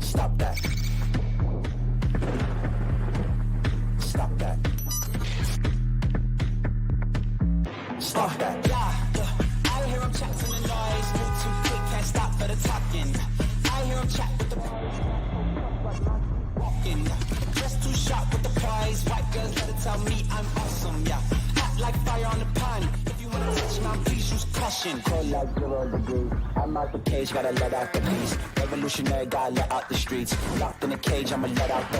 Stop that. Stop that. Stop that. Yeah. I hear him chat to the noise. Move too quick, can't stop for the talking. I hear him chat with the walking. Just too sharp with the prize. White girls let it tell me I'm awesome. Yeah. Hot like fire on the pan. If you wanna touch my please use caution. Cold like 0 degrees. I'm out the cage, gotta let out the beast. Revolutionary, gotta let out the streets. Locked in a cage, I'ma let out the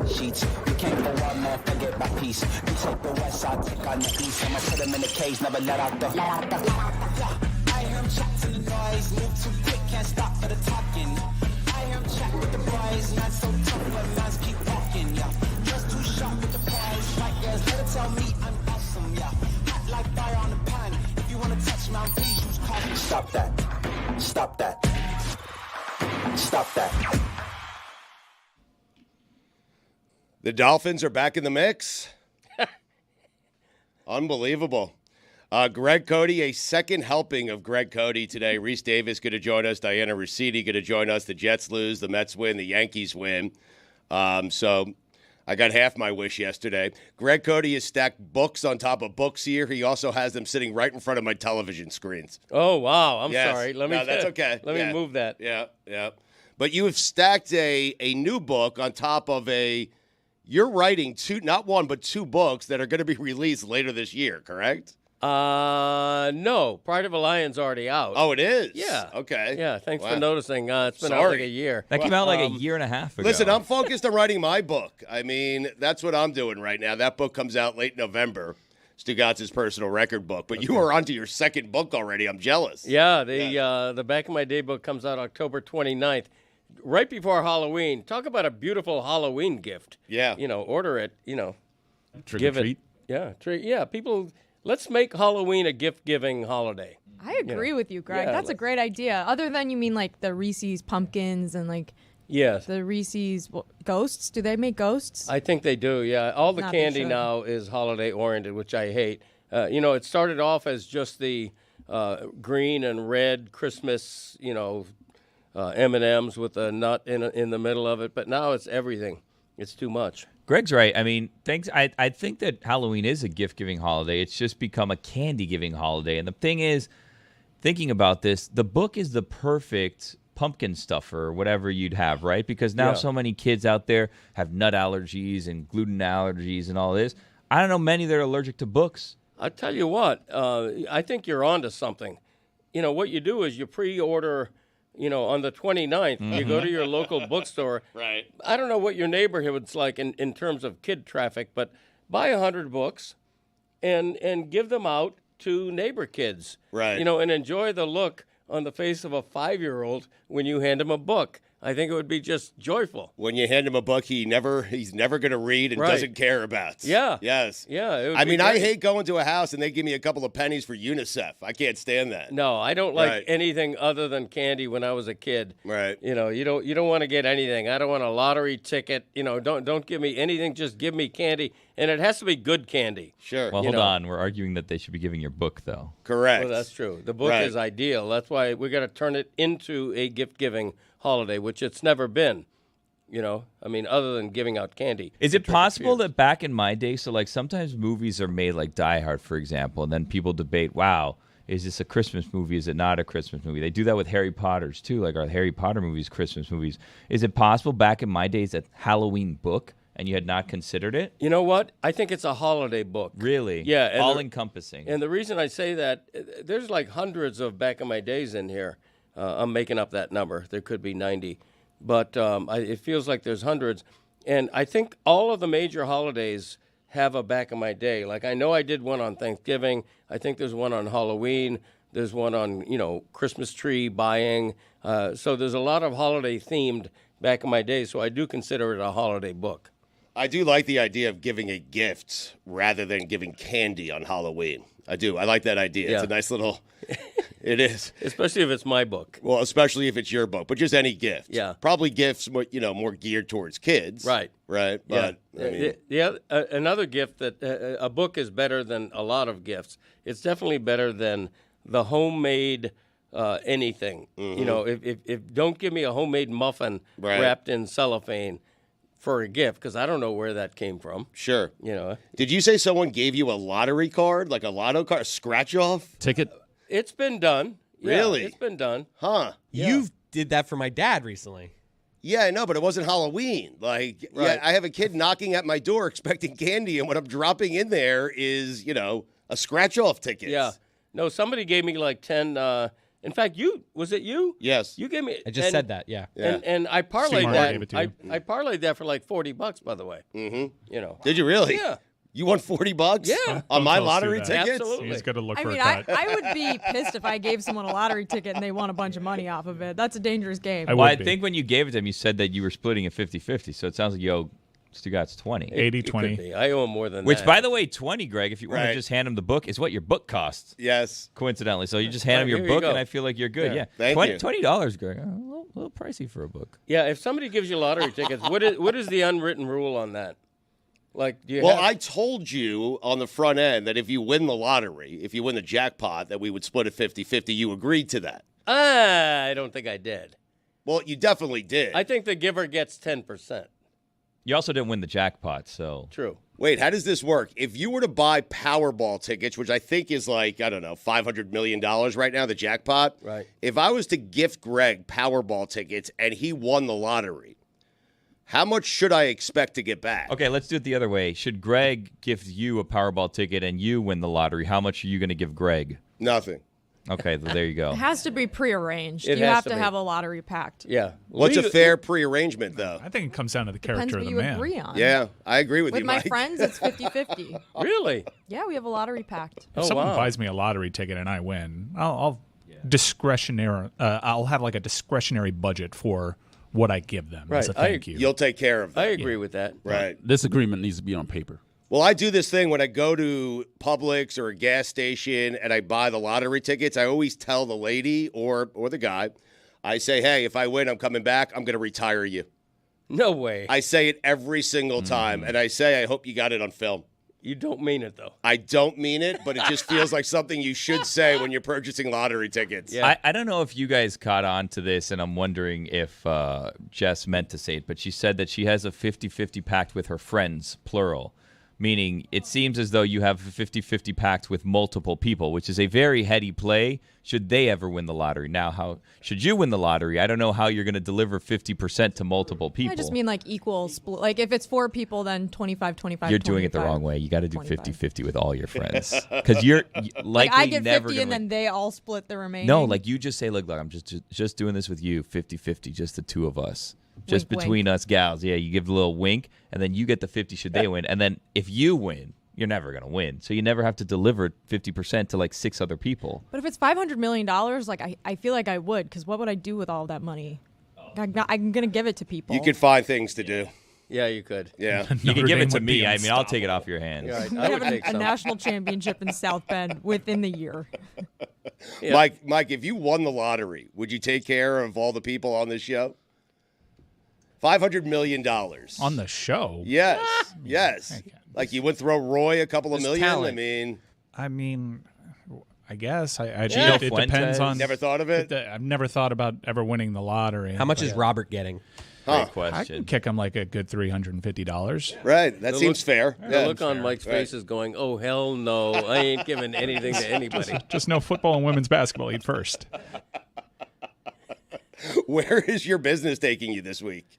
sheets. You can't go out, man, forget my peace. You take the west, I'll take on the east. I'ma put him in the cage, never let out the. I hear him chat to the noise. Move too quick, can't stop for the talking. I hear him chat with the boys. Man so tough, but mans keep walking. Yeah. Just too sharp with the prize. White girls let it tell me I'm awesome. Yeah. Hot like fire on the pan. If you wanna touch my please use caution. Stop that. Stop that. Stop that. The Dolphins are back in the mix. Unbelievable. Greg Cody, a second helping of Greg Cody today. Rece Davis going to join us. Diana Russini going to join us. The Jets lose. The Mets win. The Yankees win. So I got half my wish yesterday. Greg Cody has stacked books on top of books here. He also has them sitting right in front of my television screens. Oh, wow. I'm Yes. sorry. That's okay. Let me move that. Yeah. But you have stacked a new book on top of you're writing not one, but two books that are going to be released later this year, correct? No. Pride of a Lion's already out. Oh, it is? Yeah. Okay. Yeah, thanks Wow. for noticing. It's been out like a year. That came out like a year and a half ago. Listen, I'm focused on writing my book. I mean, that's what I'm doing right now. That book comes out late November, Stugotz's personal record book. But you are onto your second book already. I'm jealous. Yeah, the Back in My Day book comes out October 29th, right before Halloween. Talk about a beautiful Halloween gift. Yeah. Order it, Trick give or treat. People, let's make Halloween a gift-giving holiday. I agree with you, Greg. Yeah, That's a great idea. Other than you mean like the Reese's pumpkins and like Yes. the Reese's ghosts. Do they make ghosts? I think they do, yeah. All the Not they candy should. now is holiday-oriented, which I hate. It started off as just the green and red Christmas, M&Ms with a nut in the middle of it, but now it's everything. It's too much. Greg's right. I mean, I think that Halloween is a gift-giving holiday. It's just become a candy-giving holiday. And the thing is, thinking about this, the book is the perfect pumpkin stuffer or whatever you'd have, right? Because now so many kids out there have nut allergies and gluten allergies and all this. I don't know many that are allergic to books. I'll tell you what, I think you're onto something. What you do is you pre-order, on the 29th, you go to your local bookstore. Right. I don't know what your neighborhood's like in terms of kid traffic, but buy 100 books and give them out to neighbor kids. Right. And enjoy the look on the face of a 5-year-old when you hand him a book. I think it would be just joyful. When you hand him a book he's never going to read and Right. doesn't care about. Yeah. Yes. Yeah. It would I be mean, I great. hate going to a house and they give me a couple of pennies for UNICEF. I can't stand that. No, I don't like Right. anything other than candy when I was a kid. Right. You don't want to get anything. I don't want a lottery ticket. Don't give me anything. Just give me candy, and it has to be good candy. Sure. Well, hold on. We're arguing that they should be giving your book, though. Correct. Well, that's true. The book Right. is ideal. That's why we got to turn it into a gift-giving holiday, which it's never been. Other than giving out candy. Is it possible that back in my day, so like sometimes movies are made like Die Hard, for example, and then people debate, wow, is this a Christmas movie? Is it not a Christmas movie? They do that with Harry Potter's too, like are Harry Potter movies Christmas movies? Is it possible back in my days that Halloween book and you had not considered it? You know what? I think it's a holiday book. Really? Yeah. and All-encompassing. And the reason I say that, there's like hundreds of Back in My Days in here. I'm making up that number. There could be 90. But it feels like there's hundreds. And I think all of the major holidays have a Back in My Day. Like I know I did one on Thanksgiving. I think there's one on Halloween. There's one on, Christmas tree buying. So there's a lot of holiday-themed Back in My Day. So I do consider it a holiday book. I do like the idea of giving a gift rather than giving candy on Halloween. I do. I like that idea. Yeah. It's a nice little... It is. Especially if it's my book. Well, especially if it's your book, but just any gift. Yeah. Probably gifts, more geared towards kids. Right. Right. Yeah. But, I mean, Another gift that a book is better than a lot of gifts. It's definitely better than the homemade anything. You know, if don't give me a homemade muffin Right. wrapped in cellophane for a gift, because I don't know where that came from. Sure. You know, Did you say someone gave you a lottery card, like a lotto card, a scratch off? Ticket. it's been done. Yeah, Really? it's been done. Huh. Yeah. You did that for my dad recently. Yeah, I know, but it wasn't Halloween. Like, Right. yeah, I have a kid knocking at my door expecting candy, and what I'm dropping in there is, a scratch-off ticket. Yeah. No, somebody gave me like 10. In fact, was it you? Yes. You gave me. I just said that. Yeah. Yeah. And I parlayed Steve Martin gave it to that. you. I parlayed that for like $40, by the way. Mm-hmm. You know. Did you really? Yeah. You won $40? Yeah. On my tell Stu lottery that. tickets? Absolutely. He's got to look I for mean, a cut. I would be pissed if I gave someone a lottery ticket and they won a bunch of money off of it. That's a dangerous game. I Well, I would be. think when you gave it to him, you said that you were splitting it 50-50. So it sounds like you owe Stugotz 20. 80, It could 20. be. I owe him more than Which, that. by the way, 20, Greg, if you want Right. to just hand him the book, is what your book costs, Yes. coincidentally. So you just hand him Right, your here you book, go. and I feel like you're good. Yeah. Yeah. Thank you. $20, Greg. A little pricey for a book. Yeah, if somebody gives you lottery tickets, what is the unwritten rule on that? Like, do you Well, have, I told you on the front end that if you win the lottery, if you win the jackpot, that we would split it 50-50. You agreed to that. I don't think I did. Well, you definitely did. I think the giver gets 10%. You also didn't win the jackpot, so. True. Wait, how does this work? If you were to buy Powerball tickets, which I think is like, I don't know, $500 million right now, the jackpot. Right. If I was to gift Greg Powerball tickets and he won the lottery, how much should I expect to get back? Okay, let's do it the other way. Should Greg gift you a Powerball ticket and you win the lottery, how much are you going to give Greg? Nothing. Okay, there you go. It has to be prearranged. It You has have to to be. have a lottery pact. Yeah. What's a Legal- fair prearrangement, though? I think it comes down to the Depends character what of you the man. agree on. Yeah, I agree with With you, my Mike. friends, it's 50-50. Really? Yeah, we have a lottery pact. If someone wow. buys me a lottery ticket and I win, I'll discretionary. I'll have like a discretionary budget for what I give them as a Right. thank you. You'll take care of that. I agree with that. Right. This agreement needs to be on paper. Well, I do this thing when I go to Publix or a gas station and I buy the lottery tickets. I always tell the lady or the guy, I say, hey, if I win, I'm coming back. I'm going to retire you. No way. I say it every single time. And I say, I hope you got it on film. You don't mean it, though. I don't mean it, but it just feels like something you should say when you're purchasing lottery tickets. Yeah. I don't know if you guys caught on to this, and I'm wondering if Jess meant to say it, but she said that she has a 50-50 pact with her friends, plural, meaning it seems as though you have a 50-50 pact with multiple people, which is a very heady play should they ever win the lottery. Now, how should you win the lottery? I don't know how you're going to deliver 50% to multiple people. I just mean like equal split. Like if it's 4 people, then 25-25. You're doing it the 25. wong way. You got to do 25. 50-50 with all your friends. Because you're likely Like I get never 50 gonna and win. then they all split the remaining. No, like you just say, look, I'm just doing this with you, 50-50, just the two of us. Just Wink, between us gals. Yeah, you give a little wink, and then you get the 50 should they win. And then if you win, you're never going to win. So you never have to deliver 50% to like 6 other people. But if it's $500 million, like I feel like I would, because what would I do with all that money? I'm going to give it to people. You could find things to do. Yeah, you could. Yeah. You Notre can give Dame it to would be me. I mean, I'll take it off your hands. Right. We I would have take a some. national championship in South Bend within the year. Yeah. Mike, if you won the lottery, would you take care of all the people on this show? $500 million. On the show. Yes. Yes. Like you would throw Roy a couple of There's million. talent. I mean, I guess. It Gino depends Fuentes. on. Never thought of it? I've never thought about ever winning the lottery. How much is Robert getting? Great I question. can kick him like a good $350. Right. That seems fair. The Yeah. look on Mike's face is going, oh, hell no. I ain't giving anything to anybody. Just no football and women's basketball. Eat first. Where is your business taking you this week?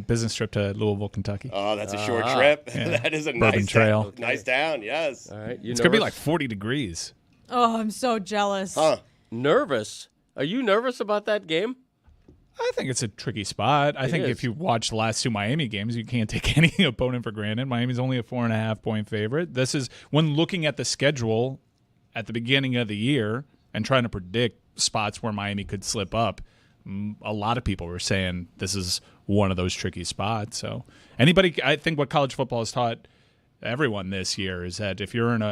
Business trip to Louisville, Kentucky. Oh, that's a short trip. That is a Bourbon nice Trail. town. Nice town, yes. All right. It's going to be like 40 degrees. Oh, I'm so jealous. Huh. Nervous? Are you nervous about that game? I think it's a tricky spot. I think is. if you watch the last 2 Miami games, you can't take any opponent for granted. Miami's only a 4.5-point favorite. This is when looking at the schedule at the beginning of the year and trying to predict spots where Miami could slip up. A lot of people were saying this is one of those tricky spots. So I think what college football has taught everyone this year is that if you're in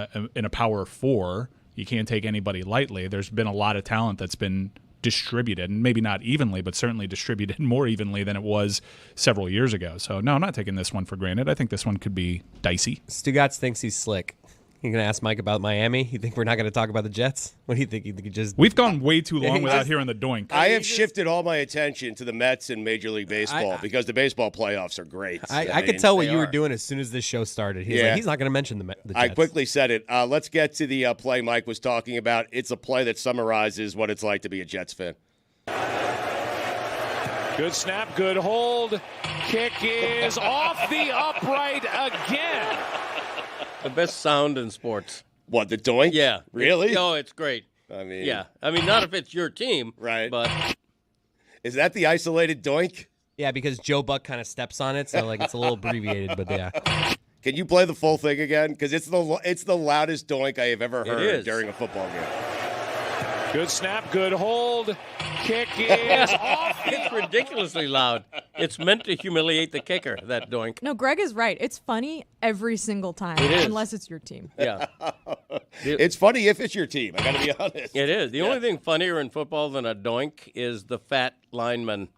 a power 4, you can't take anybody lightly. There's been a lot of talent that's been distributed, and maybe not evenly, but certainly distributed more evenly than it was several years ago. So no, I'm not taking this one for granted. I think this one could be dicey. Stugotz thinks he's slick. You gonna ask Mike about Miami? You think we're not gonna talk about the Jets? What do you think? You think you just We've gone way too long without hearing the doink. I have shifted all my attention to the Mets and Major League Baseball because the baseball playoffs are great. I could tell what you were doing as soon as this show started. He's like, he's not going to mention the Jets. I quickly said it. Let's get to the play Mike was talking about. It's a play that summarizes what it's like to be a Jets fan. Good snap, good hold. Kick is off the upright again. The best sound in sports. What, the doink? Yeah. Really? It's great. I mean, yeah. I mean, not if it's your team. Right. But is that the isolated doink? Yeah, because Joe Buck kind of steps on it, so like it's a little abbreviated, but yeah. Can you play the full thing again? Because it's the loudest doink I have ever heard during a football game. Good snap, good hold. Kick is off. It's ridiculously loud. It's meant to humiliate the kicker, that doink. No, Greg is right. It's funny every single time, It is. unless it's your team. Yeah. It's funny if it's your team. I got to be honest. It is. The only thing funnier in football than a doink is the fat lineman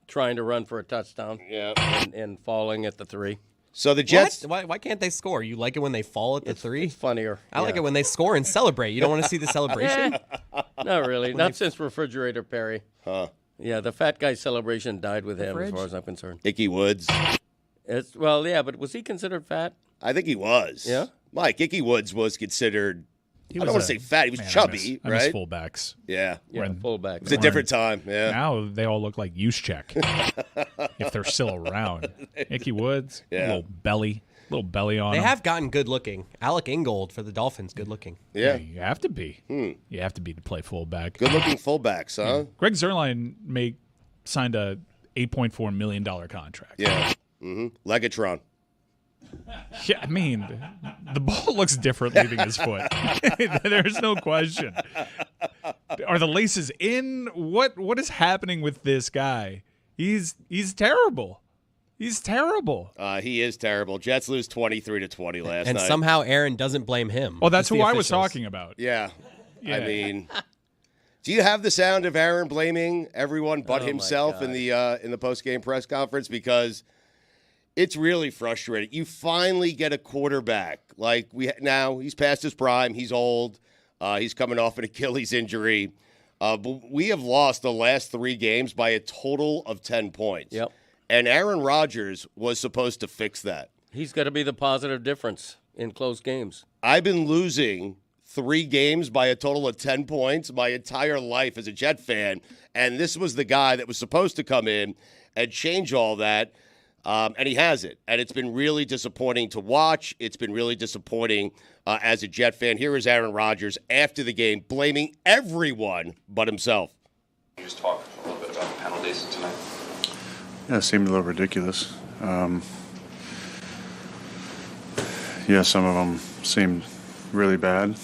trying to run for a touchdown and falling at the 3. So the Jets. Why can't they score? You like it when they fall at the 3? It's funnier. I like it when they score and celebrate. You don't want to see the celebration? Not really. Not since Refrigerator Perry. Huh. Yeah, the fat guy celebration died with him, as far as I'm concerned. Icky Woods. But was he considered fat? I think he was. Yeah? Mike, Icky Woods was considered, I don't want to say fat, he was chubby, I right? miss fullbacks. Yeah. Yeah, fullback. It was a different time, yeah. Now they all look like Juszczyk, if they're still around. Icky Woods, little belly on They him. have gotten good looking. Alec Ingold for the Dolphins, good looking. Yeah. You have to be. You have to be to play fullback. Good-looking fullbacks, huh? Greg Zuerlein signed a $8.4 million contract. Yeah. Legatron. Yeah, I mean, the ball looks different leaving his foot. There's no question. Are the laces in? What is happening with this guy? He's terrible. He's terrible. He is terrible. Jets lose 23-20 last And night. somehow Aaron doesn't blame him. Oh, that's It's who the I was officials. talking about. Yeah. Yeah. I mean, do you have the sound of Aaron blaming everyone but Oh, himself my in the post-game press conference? Because it's really frustrating. You finally get a quarterback. Like now he's past his prime. He's old. He's coming off an Achilles injury. But we have lost the last 3 games by a total of 10 points. Yep. And Aaron Rodgers was supposed to fix that. He's got to be the positive difference in close games. I've been losing 3 games by a total of 10 points my entire life as a Jet fan, and this was the guy that was supposed to come in and change all that, and he hasn't. And it's been really disappointing to watch. It's been really disappointing as a Jet fan. Here is Aaron Rodgers after the game blaming everyone but himself. Can you just talk a little bit about the penalties tonight? Yeah, it seemed a little ridiculous. Some of them seemed really bad,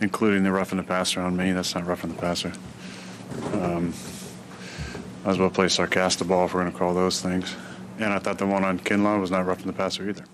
including the roughing the passer on me. That's not roughing the passer. Might as well play sarcastic ball if we're going to call those things. And I thought the one on Kinlaw was not roughing the passer either.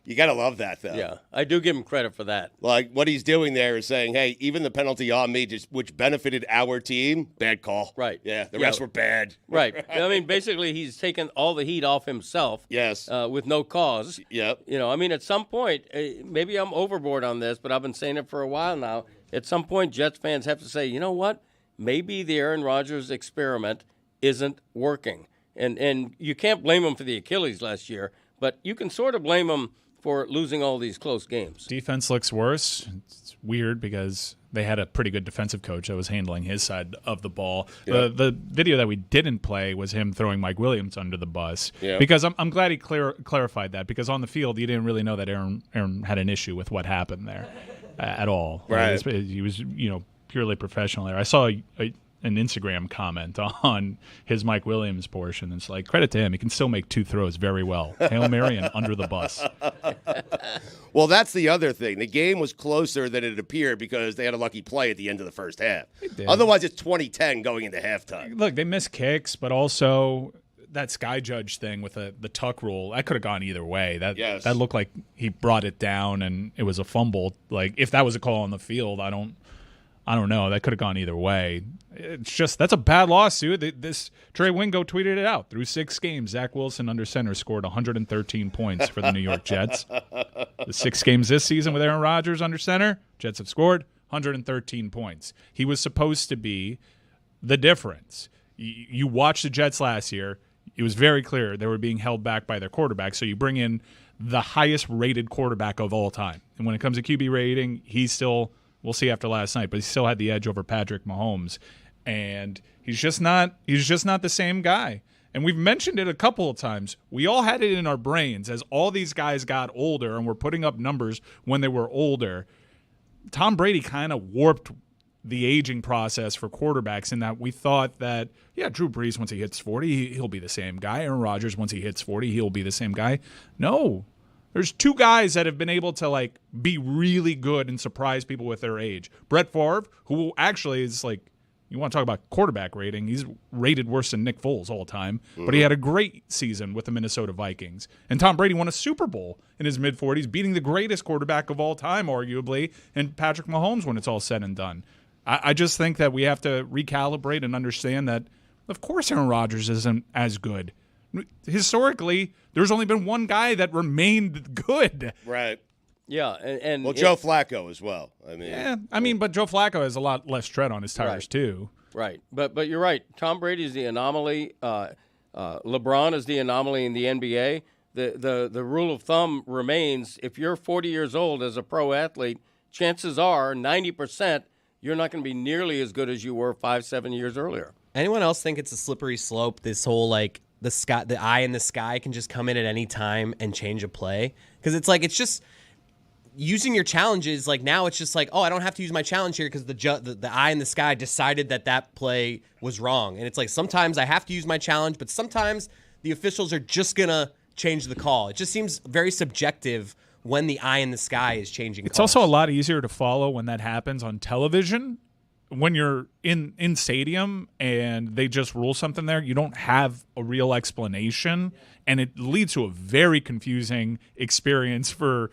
You got to love that, though. Yeah, I do give him credit for that. Like, what he's doing there is saying, hey, even the penalty on me, which benefited our team, bad call. Right. Yeah, the rest were bad. Right. I mean, basically, he's taken all the heat off himself. Yes. With no cause. Yep. I mean, at some point, maybe I'm overboard on this, but I've been saying it for a while now. At some point, Jets fans have to say, you know what? Maybe the Aaron Rodgers experiment isn't working. And you can't blame him for the Achilles last year, but you can sort of blame him for losing all these close games. Defense looks worse. It's weird because they had a pretty good defensive coach that was handling his side of the ball. Yep. The video that we didn't play was him throwing Mike Williams under the bus. Yep. Because I'm glad he clarified that, because on the field you didn't really know that Aaron had an issue with what happened there at all. Right. He was purely professional there. I saw an Instagram comment on his Mike Williams portion. It's like, credit to him. He can still make 2 throws very well. Hail Mary and under the bus. Well, that's the other thing. The game was closer than it appeared because they had a lucky play at the end of the first half. Otherwise, it's 20-10 going into halftime. Look, they missed kicks, but also that Sky Judge thing with the tuck rule, that could have gone either way. That looked like he brought it down and it was a fumble. Like, if that was a call on the field, I'm I don't know. That could have gone either way. It's just that's a bad loss, dude. This Trey Wingo tweeted it out. Through 6 games, Zach Wilson under center scored 113 points for the New York Jets. The 6 games this season with Aaron Rodgers under center, Jets have scored 113 points. He was supposed to be the difference. You watched the Jets last year. It was very clear they were being held back by their quarterback. So you bring in the highest rated quarterback of all time. And when it comes to QB rating, he's still, we'll see after last night, but he still had the edge over Patrick Mahomes. And he's just not the same guy. And we've mentioned it a couple of times. We all had it in our brains as all these guys got older and were putting up numbers when they were older. Tom Brady kind of warped the aging process for quarterbacks in that we thought that, yeah, Drew Brees, once he hits 40, he'll be the same guy. Aaron Rodgers, once he hits 40, he'll be the same guy. No. There's 2 guys that have been able to, like, be really good and surprise people with their age. Brett Favre, who actually is, like, you want to talk about quarterback rating, he's rated worse than Nick Foles all the time, but he had a great season with the Minnesota Vikings. And Tom Brady won a Super Bowl in his mid-40s, beating the greatest quarterback of all time, arguably, and Patrick Mahomes when it's all said and done. I just think that we have to recalibrate and understand that, of course, Aaron Rodgers isn't as good. Historically, there's only been one guy that remained good. Right. Yeah, and well, Joe Flacco as well. But Joe Flacco has a lot less tread on his tires too. Right, but you're right. Tom Brady is the anomaly. LeBron is the anomaly in the NBA. The rule of thumb remains: if you're 40 years old as a pro athlete, chances are 90% you're not going to be nearly as good as you were 5-7 years earlier. Anyone else think it's a slippery slope? This whole like the eye in the sky can just come in at any time and change a play because it's just. Using your challenges, like now it's just like, oh, I don't have to use my challenge here because the eye in the sky decided that play was wrong. And it's like sometimes I have to use my challenge, but sometimes the officials are just going to change the call. It just seems very subjective when the eye in the sky is changing It's calls. also a lot easier to follow when that happens on television. When you're in stadium and they just rule something there, you don't have a real explanation, and it leads to a very confusing experience for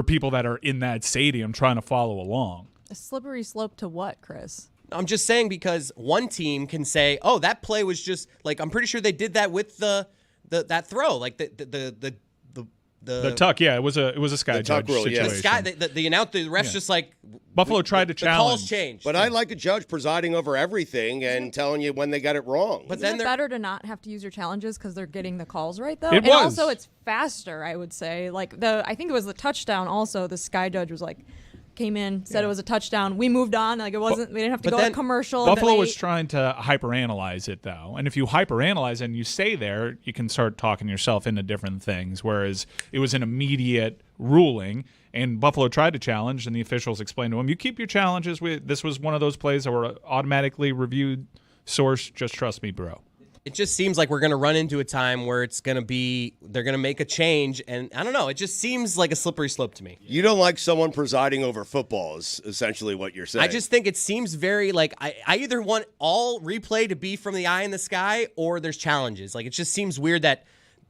people that are in that stadium trying to follow along. A slippery slope to what, Chris? I'm just saying because one team can say, "Oh, that play was just like I'm pretty sure they did that with that throw, like the tuck." Yeah, it was a sky judge rule, situation. The sky, the refs just like Buffalo tried to challenge. The calls changed, but I like a judge presiding over everything and telling you when they got it wrong. But then it's better to not have to use your challenges because they're getting the calls right, though. And also, it's faster. I would say, like I think it was the touchdown. Also, the sky judge was like, came in, said it was a touchdown. We moved on. Like it wasn't. We didn't have to go to commercial. Buffalo was trying to hyperanalyze it though, and if you hyperanalyze and you stay there, you can start talking yourself into different things. Whereas it was an immediate ruling, and Buffalo tried to challenge, and the officials explained to him, "You keep your challenges. This was one of those plays that were automatically reviewed. Source, just trust me, bro." It just seems like we're going to run into a time where it's going to be they're going to make a change, and I don't know. It just seems like a slippery slope to me. You don't like someone presiding over football is essentially what you're saying. I just think it seems very like I either want all replay to be from the eye in the sky or there's challenges. Like it just seems weird that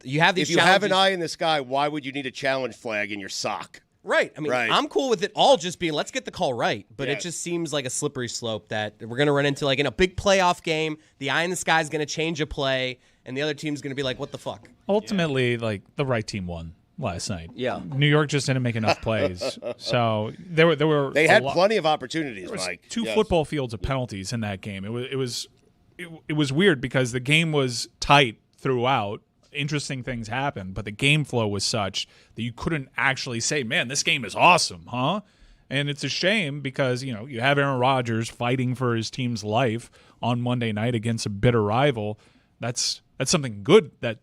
you have these. If you have an eye in the sky, why would you need a challenge flag in your sock? Right. I mean, I'm cool with it all just being, let's get the call right. But it just seems like a slippery slope that we're going to run into, like in a big playoff game, the eye in the sky is going to change a play, and the other team's going to be like, what the fuck? Ultimately, like, the right team won last night. Yeah. New York just didn't make enough plays. So they had plenty of opportunities, Mike. Two football fields of penalties in that game. It was weird because the game was tight throughout. Interesting things happened, but the game flow was such that you couldn't actually say, man, this game is awesome, huh? And it's a shame because, you have Aaron Rodgers fighting for his team's life on Monday night against a bitter rival. That's something good that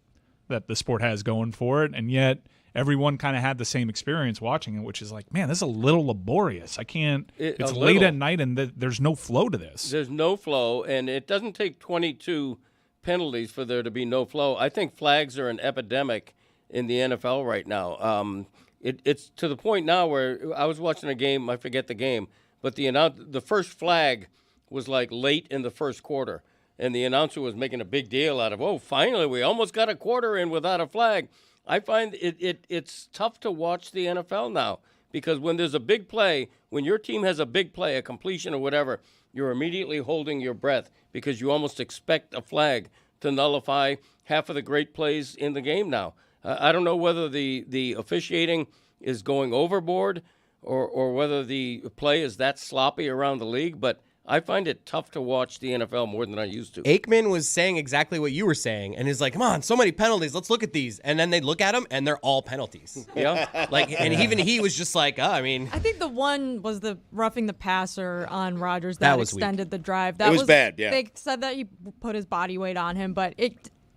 the sport has going for it, and yet everyone kind of had the same experience watching it, which is like, man, this is a little laborious. I can't. It's late at night, and there's no flow to this. There's no flow, and it doesn't take 22 penalties for there to be no flow. I think flags are an epidemic in the NFL right now. It's to the point now where I was watching a game, I forget the game, but the first flag was like late in the first quarter, and the announcer was making a big deal out of, finally, we almost got a quarter in without a flag. I find it's tough to watch the NFL now because when there's a big play, when your team has a big play, a completion or whatever, you're immediately holding your breath because you almost expect a flag to nullify half of the great plays in the game now. I don't know whether the officiating is going overboard or whether the play is that sloppy around the league, but I find it tough to watch the NFL more than I used to. Aikman was saying exactly what you were saying, and he's like, come on, so many penalties, let's look at these. And then they look at them, and they're all penalties. Yeah. And even he was just like, I think the one was the roughing the passer on Rodgers that extended the drive. That was bad, yeah. They said that he put his body weight on him, but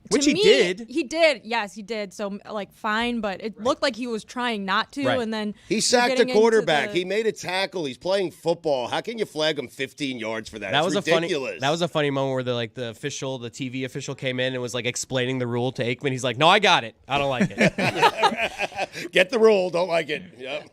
Which he did. He did. Yes, he did. So, fine, but it looked like he was trying not to, and then he sacked a quarterback. He made a tackle. He's playing football. How can you flag him 15 yards for that? It's ridiculous. That was a funny moment where the TV official came in and was explaining the rule to Aikman. He's like, no, I got it. I don't like it. Get the rule. Don't like it. Yep.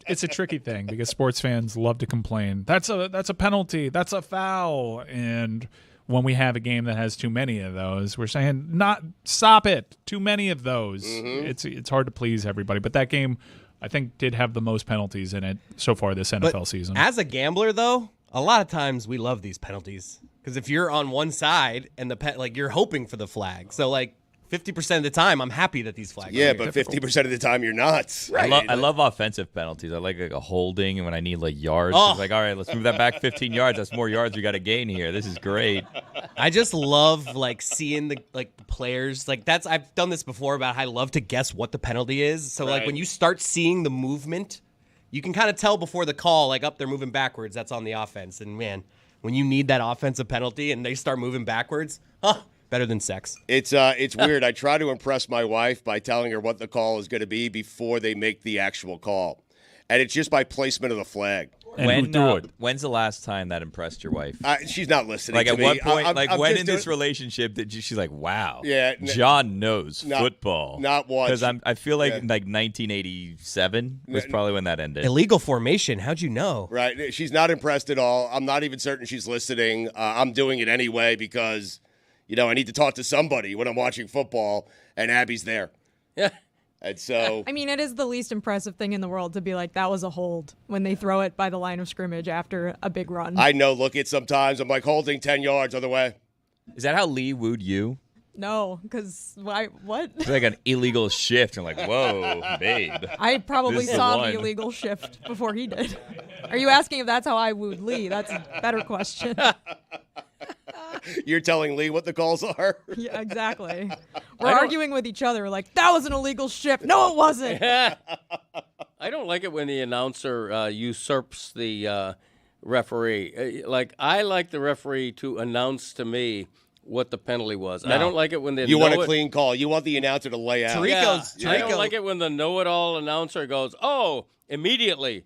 It's a tricky thing because sports fans love to complain. That's a penalty. That's a foul. And when we have a game that has too many of those, we're saying, stop it. Too many of those. Mm-hmm. It's hard to please everybody. But that game, I think, did have the most penalties in it so far this NFL season. As a gambler, though, a lot of times we love these penalties because if you're on one side and you're hoping for the flag. So 50% of the time, I'm happy that these flags. Yeah, but 50% of the time, you're not. Right. I love offensive penalties. I like a holding, and when I need yards, it's all right, let's move that back 15 yards. That's more yards we got to gain here. This is great. I just love seeing the players. I've done this before about how I love to guess what the penalty is. So when you start seeing the movement, you can kind of tell before the call, they're moving backwards. That's on the offense. And man, when you need that offensive penalty and they start moving backwards, better than sex. It's weird. I try to impress my wife by telling her what the call is going to be before they make the actual call. And it's just by placement of the flag. When's the last time that impressed your wife? She's not listening to at me. what point, I'm when in this relationship she's like, wow, yeah, John knows football. Not once. Because I feel like 1987 was probably when that ended. Illegal formation. How'd you know? Right. She's not impressed at all. I'm not even certain she's listening. I'm doing it anyway because I need to talk to somebody when I'm watching football, and Abby's there. Yeah. And so, I mean, it is the least impressive thing in the world to be like, that was a hold when they throw it by the line of scrimmage after a big run. I know, look at sometimes. I'm holding 10 yards other way. Is that how Lee wooed you? No, because why? What? It's like an illegal shift. I'm like, whoa, babe. I probably saw the illegal shift before he did. Are you asking if that's how I wooed Lee? That's a better question. You're telling Lee what the calls are? Yeah, exactly. We're arguing with each other like, that was an illegal shift. No, it wasn't. I don't like it when the announcer usurps the referee. I like the referee to announce to me what the penalty was. No. I don't like it when they want a clean call. You want the announcer to lay out. I don't like it when the know-it-all announcer goes, immediately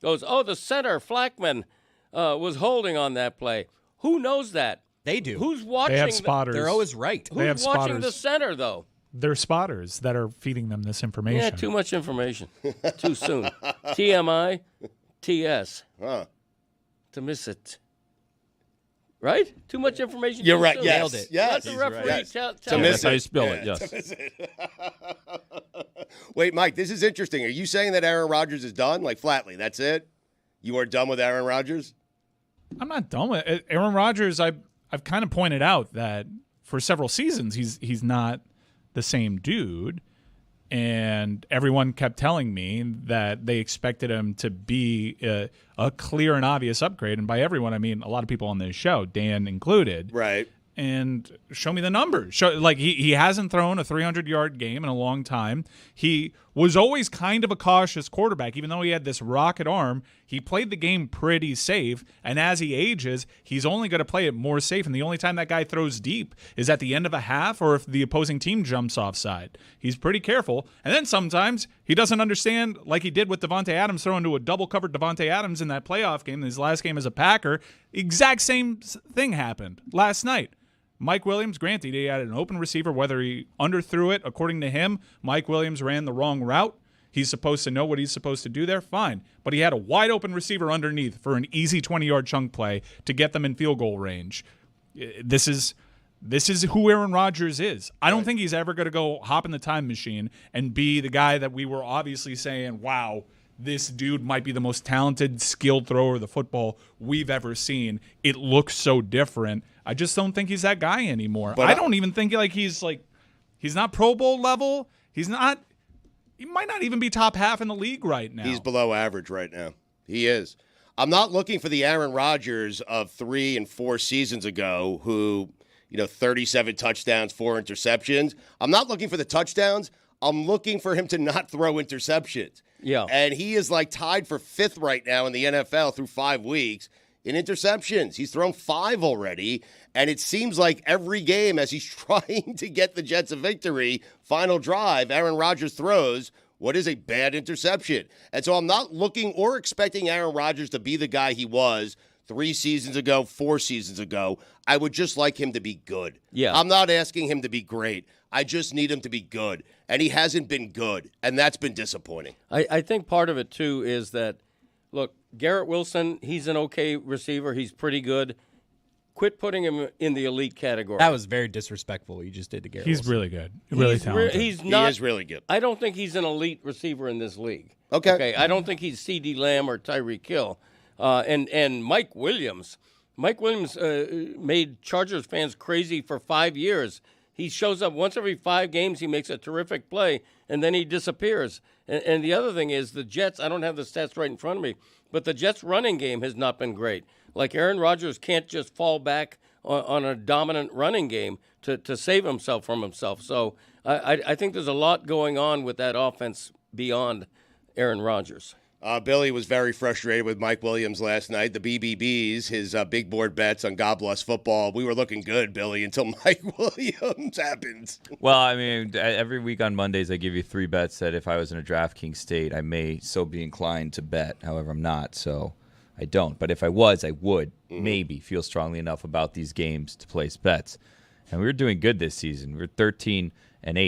goes, the center, Flackman, was holding on that play. Who knows that? They do. Who's watching? They have spotters. They're always right. Who's watching the center, though? They're spotters that are feeding them this information. Yeah, too much information. Too soon. TMI, TS. Huh. To miss it. Right? Too much information. You're right. Soon. Yes. Nailed it. Yes. Let the referee Yes. tell to miss it. That's how you spell it, yes. To miss it. Wait, Mike, this is interesting. Are you saying that Aaron Rodgers is done? Flatly, that's it? You are done with Aaron Rodgers? I'm not done with it. Aaron Rodgers, I've kind of pointed out that for several seasons he's not the same dude, and everyone kept telling me that they expected him to be a clear and obvious upgrade, and by everyone I mean a lot of people on this show, Dan included. Right. And show me the numbers. He hasn't thrown a 300-yard game in a long time. He was always kind of a cautious quarterback. Even though he had this rocket arm, he played the game pretty safe. And as he ages, he's only going to play it more safe. And the only time that guy throws deep is at the end of a half or if the opposing team jumps offside. He's pretty careful. And then sometimes he doesn't understand, like he did with Devonte Adams throwing to a double-covered Devonte Adams in that playoff game, his last game as a Packer. Exact same thing happened last night. Mike Williams, granted, he had an open receiver, whether he underthrew it. According to him, Mike Williams ran the wrong route. He's supposed to know what he's supposed to do there, fine. But he had a wide open receiver underneath for an easy 20-yard chunk play to get them in field goal range. This is This is who Aaron Rodgers is. I don't think he's ever going to go hop in the time machine and be the guy that we were obviously saying, wow, this dude might be the most talented, skilled thrower of the football we've ever seen. It looks so different. I just don't think he's that guy anymore. But I don't even think he's not Pro Bowl level. He might not even be top half in the league right now. He's below average right now. He is. I'm not looking for the Aaron Rodgers of 3 and 4 seasons ago who, 37 touchdowns, 4 interceptions. I'm not looking for the touchdowns. I'm looking for him to not throw interceptions. Yeah. And he is tied for 5th right now in the NFL through 5 weeks in interceptions. He's thrown 5 already, and it seems like every game as he's trying to get the Jets a victory, final drive, Aaron Rodgers throws what is a bad interception. And so I'm not looking or expecting Aaron Rodgers to be the guy he was 3 seasons ago, 4 seasons ago. I would just like him to be good. Yeah. I'm not asking him to be great. I just need him to be good. And he hasn't been good, and that's been disappointing. I think part of it, too, is that, look, Garrett Wilson, he's an okay receiver. He's pretty good. Quit putting him in the elite category. That was very disrespectful what you just did to Garrett Wilson. He's really good. Really talented. He is really good. I don't think he's an elite receiver in this league. Okay. I don't think he's C.D. Lamb or Tyreek Hill. And Mike Williams. Mike Williams made Chargers fans crazy for 5 years. He shows up once every 5 games. He makes a terrific play, and then he disappears. And the other thing is the Jets, I don't have the stats right in front of me, but the Jets' running game has not been great. Like Aaron Rodgers can't just fall back on a dominant running game to save himself from himself. So I think there's a lot going on with that offense beyond Aaron Rodgers. Billy was very frustrated with Mike Williams last night. The BBBs, his big board bets on God Bless Football. We were looking good, Billy, until Mike Williams happened. Well, I mean, every week on Mondays, I give you 3 bets that if I was in a DraftKings state, I may so be inclined to bet. However, I'm not, so I don't. But if I was, I would maybe feel strongly enough about these games to place bets. And we were doing good this season. We were 13-8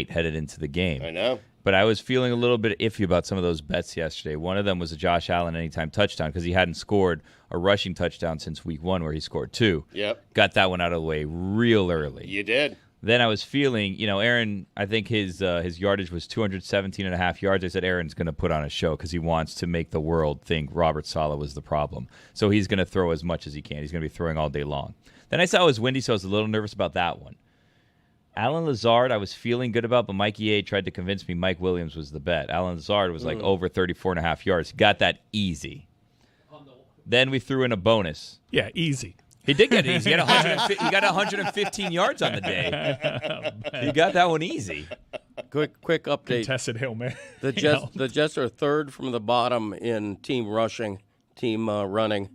headed into the game. I know. But I was feeling a little bit iffy about some of those bets yesterday. One of them was a Josh Allen anytime touchdown because he hadn't scored a rushing touchdown since week 1 where he scored 2. Yep. Got that one out of the way real early. You did. Then I was feeling, Aaron, I think his yardage was 217.5 yards. I said Aaron's going to put on a show because he wants to make the world think Robert Saleh was the problem. So he's going to throw as much as he can. He's going to be throwing all day long. Then I saw it was windy, so I was a little nervous about that one. Alan Lazard, I was feeling good about, but Mikey A tried to convince me Mike Williams was the bet. Alan Lazard was over 34.5 yards. Got that easy. Then we threw in a bonus. Yeah, easy. He did get it easy. He got 115 yards on the day. He got that one easy. Quick update. Contested Hail Mary. The Jets are 3rd from the bottom in team rushing, team running,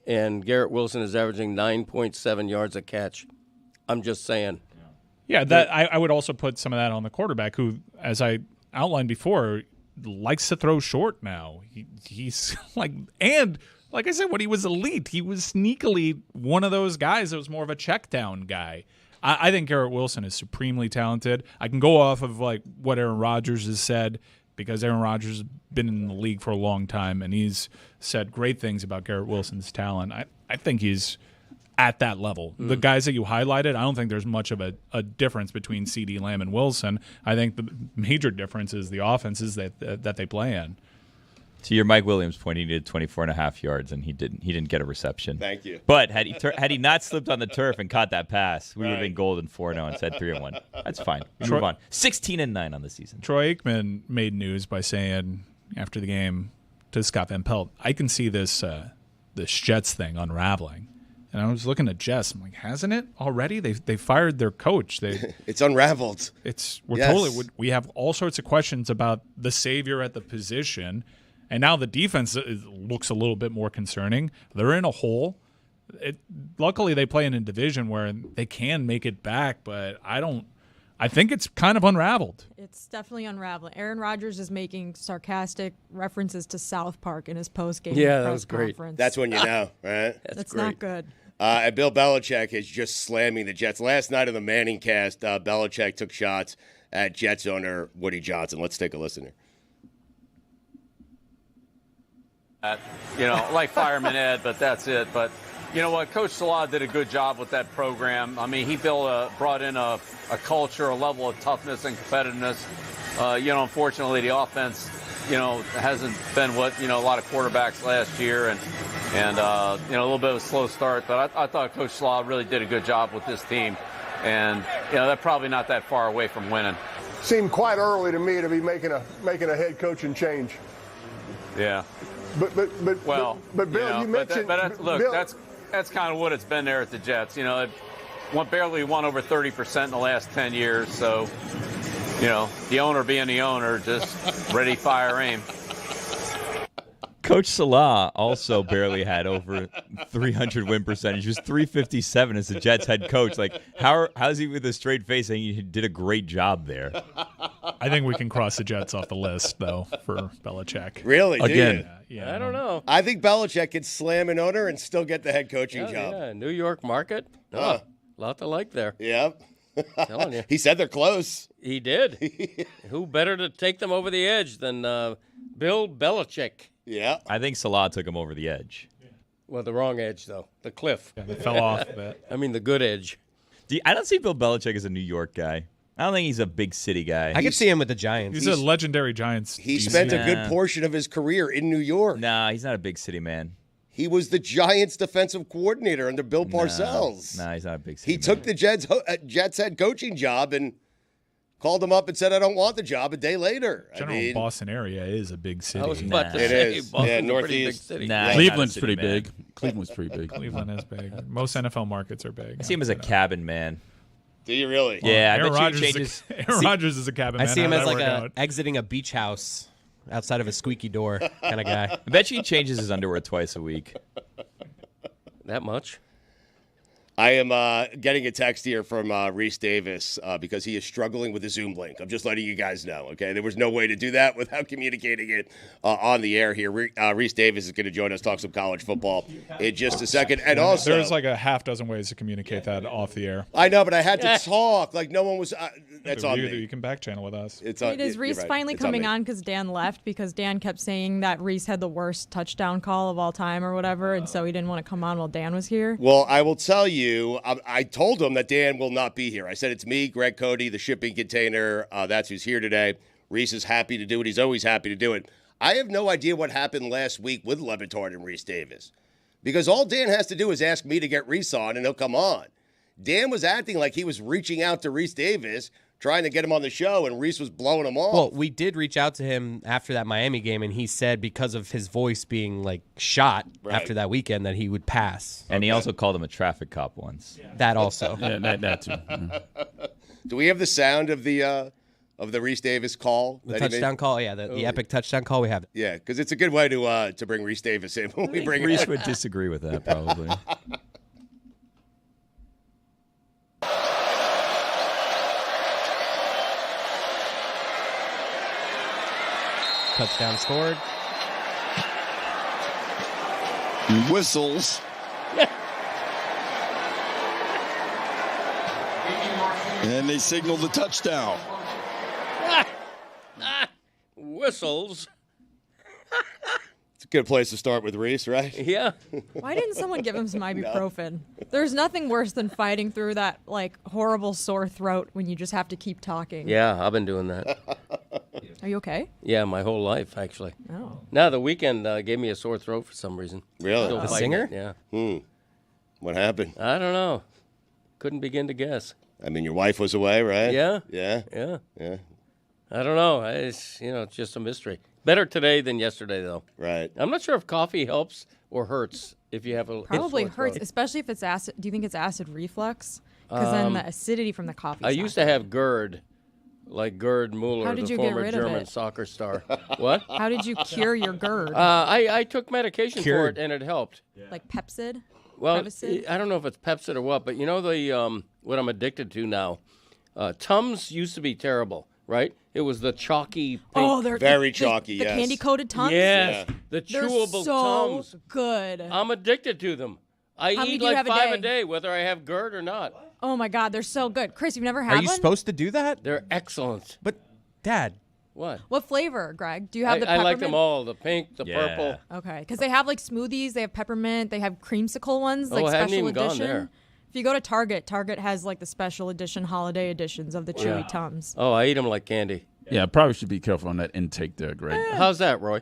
and Garrett Wilson is averaging 9.7 yards a catch. I'm just saying. Yeah, that I would also put some of that on the quarterback who, as I outlined before, likes to throw short now. He's and like I said, when he was elite, he was sneakily one of those guys that was more of a check down guy. I think Garrett Wilson is supremely talented. I can go off of what Aaron Rodgers has said because Aaron Rodgers has been in the league for a long time and he's said great things about Garrett Wilson's talent. I think he's at that level. The guys that you highlighted, I don't think there's much of a difference between C.D. Lamb and Wilson. I think the major difference is the offenses that they play in. To your Mike Williams point, he needed 24.5 yards, and he didn't get a reception. Thank you. But had he not slipped on the turf and caught that pass, we would have been golden 4-0 and said 3-1. That's fine. We move on. 16-9 on the season. Troy Aikman made news by saying after the game to Scott Van Pelt, I can see this Jets thing unraveling. And I was looking at Jess. I'm like, hasn't it already? They fired their coach. It's unraveled. We have all sorts of questions about the savior at the position, and now the defense looks a little bit more concerning. They're in a hole. Luckily, they play in a division where they can make it back, but I think it's kind of unraveled. It's definitely unraveling. Aaron Rodgers is making sarcastic references to South Park in his post-game that press was great. conference. That's when you know, right? That's not good. And Bill Belichick is just slamming the Jets. Last night on the Manning cast, Belichick took shots at Jets owner Woody Johnson. Let's take a listen here. Like Fireman Ed, but that's it. But You know what? Coach Salah did a good job with that program. I mean, he brought in a culture, a level of toughness and competitiveness. Unfortunately, the offense, hasn't been what, a lot of quarterbacks last year and a little bit of a slow start. But I thought Coach Salah really did a good job with this team. And, they're probably not that far away from winning. Seemed quite early to me to be making a head coaching change. Yeah. But Bill, you mentioned. That's kind of what it's been there at the Jets. It barely won over 30% in the last 10 years. So, the owner being the owner, just ready, fire, aim. Coach Salah also barely had over 300 win percentage. He was 357 as the Jets head coach. Like, how's he with a straight face saying he did a great job there? I think we can cross the Jets off the list, though, for Belichick. Really? Again. Yeah, I don't know. I think Belichick could slam an owner and still get the head coaching job. Yeah, New York market. Oh, lot to like there. Yep. Telling you. He said they're close. He did. Who better to take them over the edge than Bill Belichick? Yeah. I think Salah took him over the edge. Well, the wrong edge, though. The cliff. Yeah, they fell off a bit. I mean, the good edge. I don't see Bill Belichick as a New York guy. I don't think he's a big city guy. I could see him with the Giants. He's a legendary Giants. He spent a good portion of his career in New York. Nah, he's not a big city man. He was the Giants' defensive coordinator under Bill Parcells. Nah, he's not a big city He man. took the Jets head coaching job and called him up and said, I don't want the job a day later. General Boston area is a big city. I was about to It say, is. Boston's Yeah, a pretty big Northeast. city. Nah, Cleveland's he's not a pretty city man. big. Cleveland's pretty big. Cleveland is big. Most NFL markets are big. I see him as a cabin man. Do you really? Yeah, Aaron I bet you he Rodgers changes. Aaron Rodgers is a cabin I man. see him How'd as that like work out? exiting a beach house outside of a squeaky door kind of guy. I bet you he changes his underwear twice a week. That much? I am getting a text here from Rece Davis because he is struggling with the Zoom link. I'm just letting you guys know, okay? There was no way to do that without communicating it on the air here. Rece Davis is going to join us, talk some college football in just a second. And also, there's like a half dozen ways to communicate that off the air. I know, but I had to talk. Like, no one was that's on me. You can back channel with us. It's on, Is Rece finally coming on because Dan left? Because Dan kept saying that Rece had the worst touchdown call of all time or whatever, and so he didn't want to come on while Dan was here. Well, I will tell you, I told him that Dan will not be here. I said it's me, Greg Cody, the shipping container. That's who's here today. Rece is happy to do it. He's always happy to do it. I have no idea what happened last week with Le Batard and Rece Davis because all Dan has to do is ask me to get Rece on, and he'll come on. Dan was acting like he was reaching out to Rece Davis, trying to get him on the show, and Rece was blowing him off. Well, we did reach out to him after that Miami game, and he said because of his voice being like shot after that weekend that he would pass. And he also called him a traffic cop once. That also. Yeah, that too. Do we have the sound of the Rece Davis call? The touchdown call? Yeah, the epic touchdown call, we have it. Yeah, because it's a good way to bring Rece Davis in when we bring Rece would disagree with that, probably. Touchdown scored. Whistles. And they signaled the touchdown. Whistles. It's a good place to start with Rece, right? Yeah. Why didn't someone give him some ibuprofen? There's nothing worse than fighting through that like horrible sore throat when you just have to keep talking. Yeah, I've been doing that. Are you okay? Yeah, my whole life, actually. Oh. No, the weekend gave me a sore throat for some reason. Really? Still The fighting singer? it, Yeah. What happened? I don't know. Couldn't begin to guess. I mean, your wife was away, right? Yeah. Yeah. Yeah. I don't know. It's just a mystery. Better today than yesterday, though. Right. I'm not sure if coffee helps or hurts if you have a Probably sore hurts, throat. especially if it's acid. Do you think it's acid reflux? Because then the acidity from the coffee. I used to have GERD, like Gerd Muller, How did the you get former rid of German it? soccer star. What? How did you cure your GERD? I took medication for Cured. it, and it helped. Like Pepsid? Well, Prevacid? I don't know if it's Pepsid or what, but you know the what I'm addicted to now. Tums used to be terrible, right? It was the chalky. Pink. Oh, they're Very the, chalky, The yes. candy coated Tums. Yes, the They're chewable so Tums. good. I'm addicted to them. I How many eat do you like have a 5 a day? day, whether I have GERD or not. Oh my God, they're so good. Chris, you've never had Are you one? supposed to do that? They're excellent. But, Dad, What? What flavor, Greg? Do you have the I peppermint? like them all. The pink, the purple. Okay, because they have like smoothies. They have peppermint. They have creamsicle ones, like I hadn't special even gone edition. there. If you go to Target, Target has like the special edition, holiday editions of the Chewy Tums. Oh, I eat them like candy. Yeah, probably should be careful on that intake there, Greg. How's that, Roy?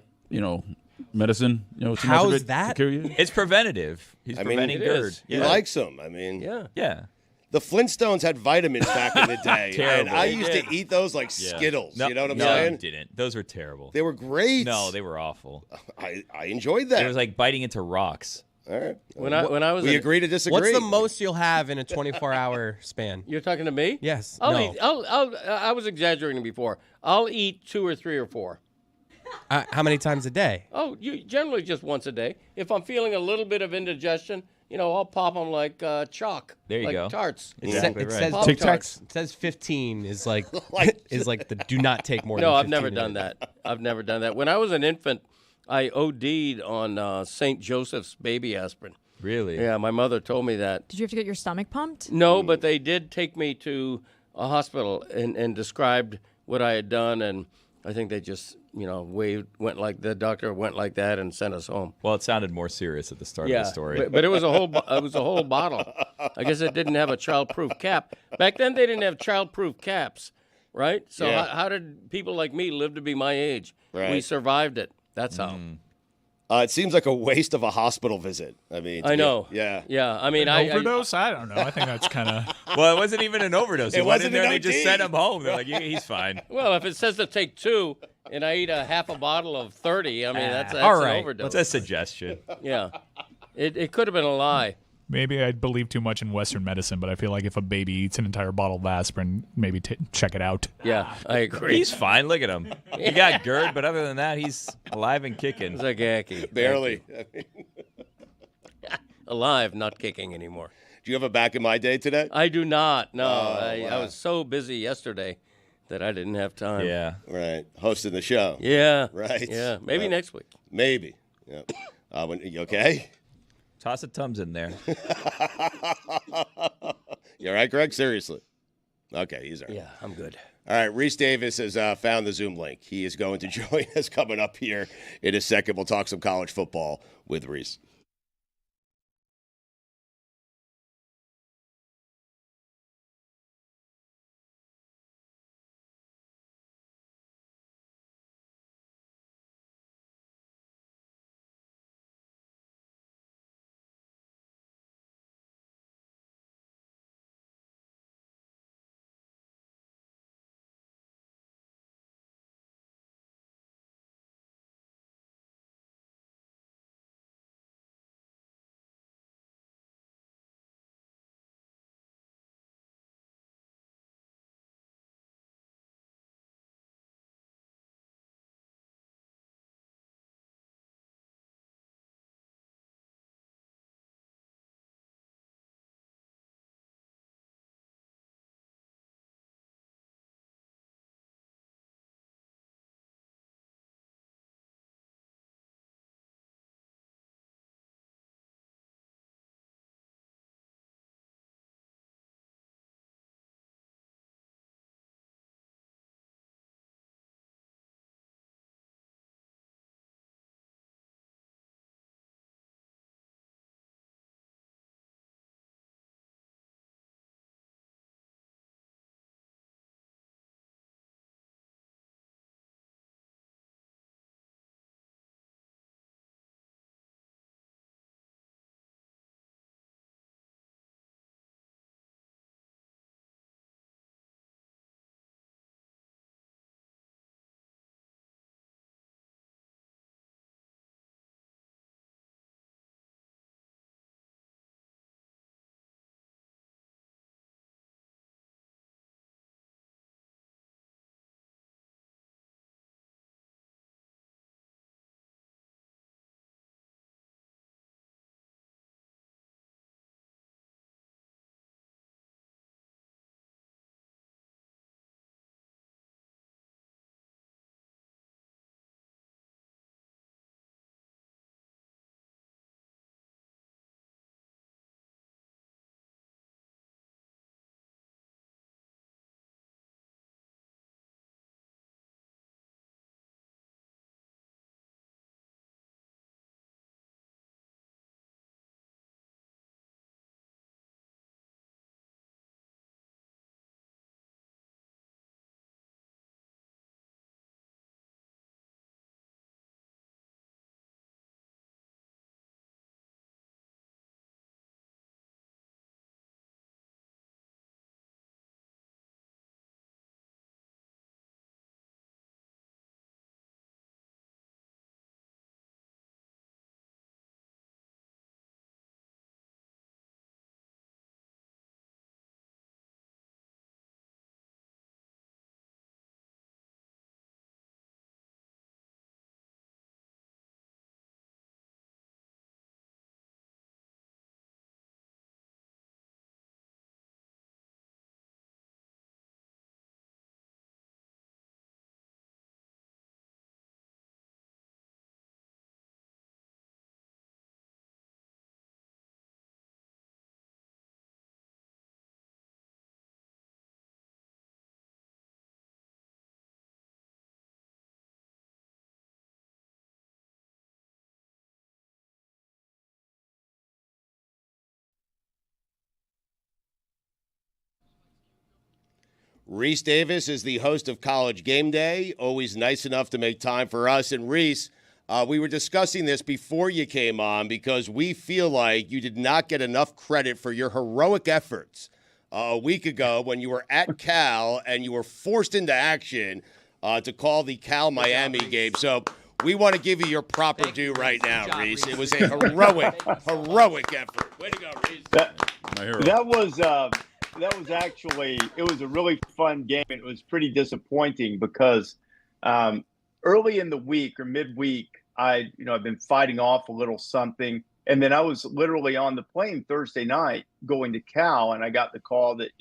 Medicine. Too much of How's it that? to kill you? It's preventative. He's preventing it GERD. is. He likes them. I mean, Yeah. The Flintstones had vitamins back in the day. And I used to eat those like Skittles. No, you know what I'm no, saying? you didn't. Those were terrible. They were great. No, they were awful. I enjoyed that. It was like biting into rocks. All right. When I was we agree to disagree. What's the most you'll have in a 24-hour span? You're talking to me? Yes. I was exaggerating before. I'll eat 2 or 3 or 4. How many times a day? Oh, generally just once a day. If I'm feeling a little bit of indigestion, I'll pop them like chalk. There you like go. Tarts. Exactly right. Says Pop-Tarts. It says 15 is like is like the do not take more. No, than I've 15 never a done day. that. I've never done that. When I was an infant, I OD'd on St. Joseph's baby aspirin. Really? Yeah, my mother told me that. Did you have to get your stomach pumped? No, but they did take me to a hospital and described what I had done, and I think they just, the doctor went like that and sent us home. Well, it sounded more serious at the start of the story. But it was a whole bottle. I guess it didn't have a child-proof cap. Back then, they didn't have child-proof caps, right? So Yeah. how did people like me live to be my age? Right. We survived it. That's how. It seems like a waste of a hospital visit. I mean, I know. Yeah. Yeah. I mean, I Overdose? I don't know. I think that's kind of. Well, it wasn't even an overdose. He It went wasn't in there an and they just OD. sent him home. They're like, he's fine. Well, if it says to take 2 and I eat a half a bottle of 30, I mean, that's all right. an overdose. That's a suggestion. Yeah. It could have been a lie. Maybe I believe too much in Western medicine, but I feel like if a baby eats an entire bottle of aspirin, maybe check it out. Yeah, I agree. He's fine. Look at him. He got GERD, but other than that, he's alive and kicking. It's like Yankee. Barely. Alive, not kicking anymore. Do you have a back in my day today? I do not. No, wow. I was so busy yesterday that I didn't have time. Yeah. Right. Hosting the show. Yeah. Right. Yeah. Maybe next week. Maybe. Yeah. You okay? Toss a Tums in there. You all right, Greg? Seriously. Okay, he's all right. Yeah, I'm good. All right, Rece Davis has found the Zoom link. He is going to join us coming up here in a second. We'll talk some college football with Rece. Rece Davis is the host of College Game Day, always nice enough to make time for us. And Rece, we were discussing this before you came on because we feel like you did not get enough credit for your heroic efforts a week ago when you were at Cal and you were forced into action to call the Cal-Miami game. So we want to give you your proper due right now, Rece. It was a heroic effort. Way to go, Rece. That was actually, it was a really fun game. It was pretty disappointing because early in the week or midweek, I've been fighting off a little something. And then I was literally on the plane Thursday night going to Cal, and I got the call that,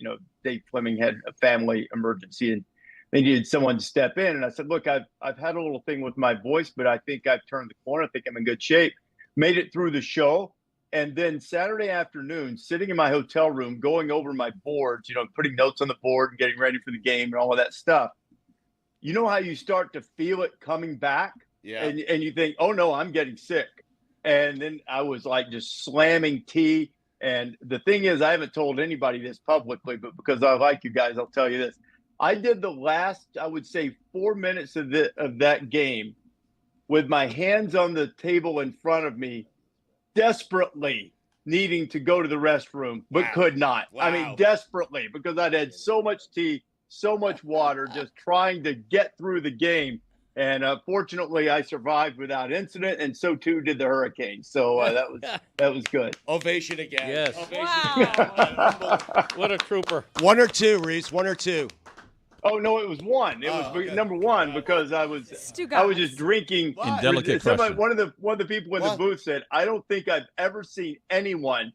Dave Fleming had a family emergency and they needed someone to step in. And I said, look, I've had a little thing with my voice, but I think I've turned the corner. I think I'm in good shape. Made it through the show. And then Saturday afternoon, sitting in my hotel room, going over my boards, putting notes on the board and getting ready for the game and all of that stuff. You know how you start to feel it coming back? Yeah. And you think, oh, no, I'm getting sick. And then I was like just slamming tea. And the thing is, I haven't told anybody this publicly, but because I like you guys, I'll tell you this. I did the last, I would say, 4 minutes of that game with my hands on the table in front of me, desperately needing to go to the restroom, but could not. Wow. I mean, desperately, because I'd had so much tea, so much water, just trying to get through the game. And fortunately, I survived without incident, and so too did the Hurricanes. So that was good. Ovation again. Yes. Ovation Wow. What a trooper. One or two, Rece. One or two. Oh no, it was one. It was okay. number one because I was just drinking. Indelicate question. One of the people in the booth said, "I don't think I've ever seen anyone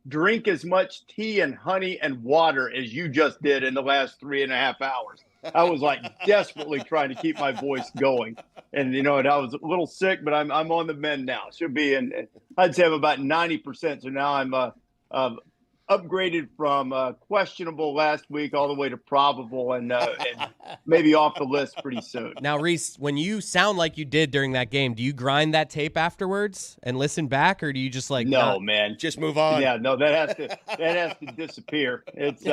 drink as much tea and honey and water as you just did in the last 3.5 hours." I was like desperately trying to keep my voice going, and I was a little sick, but I'm on the mend now. Should be, and I'd say I'm about 90%. So now I'm upgraded from questionable last week all the way to probable and maybe off the list pretty soon. Now, Rece, when you sound like you did during that game, do you grind that tape afterwards and listen back, or do you just no, man, just move on? Yeah, no, that has to disappear. It's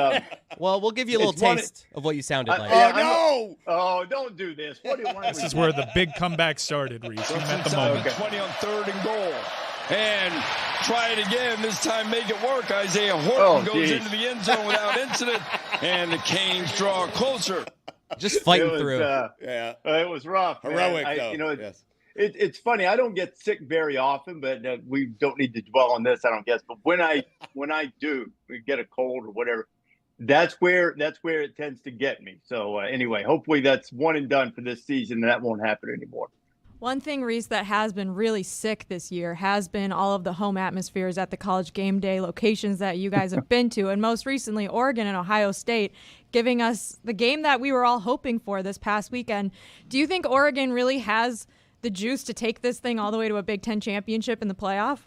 well, we'll give you a little taste of what you sounded like. No! Oh, don't do this. What do you want? This is where the big comeback started, Rece. You meant the moment. 20 on 3rd and goal. And try it again. This time make it work. Isaiah Horton goes into the end zone without incident, and the Canes draw closer. Just fighting through. It was rough. Heroic, though. Yes. It's funny. I don't get sick very often, but we don't need to dwell on this, I don't guess. But when I do, we get a cold or whatever, that's where it tends to get me. So anyway, hopefully that's one and done for this season, and that won't happen anymore. One thing, Rece, that has been really sick this year has been all of the home atmospheres at the College Game Day locations that you guys have been to, and most recently Oregon and Ohio State, giving us the game that we were all hoping for this past weekend. Do you think Oregon really has the juice to take this thing all the way to a Big Ten championship in the playoff?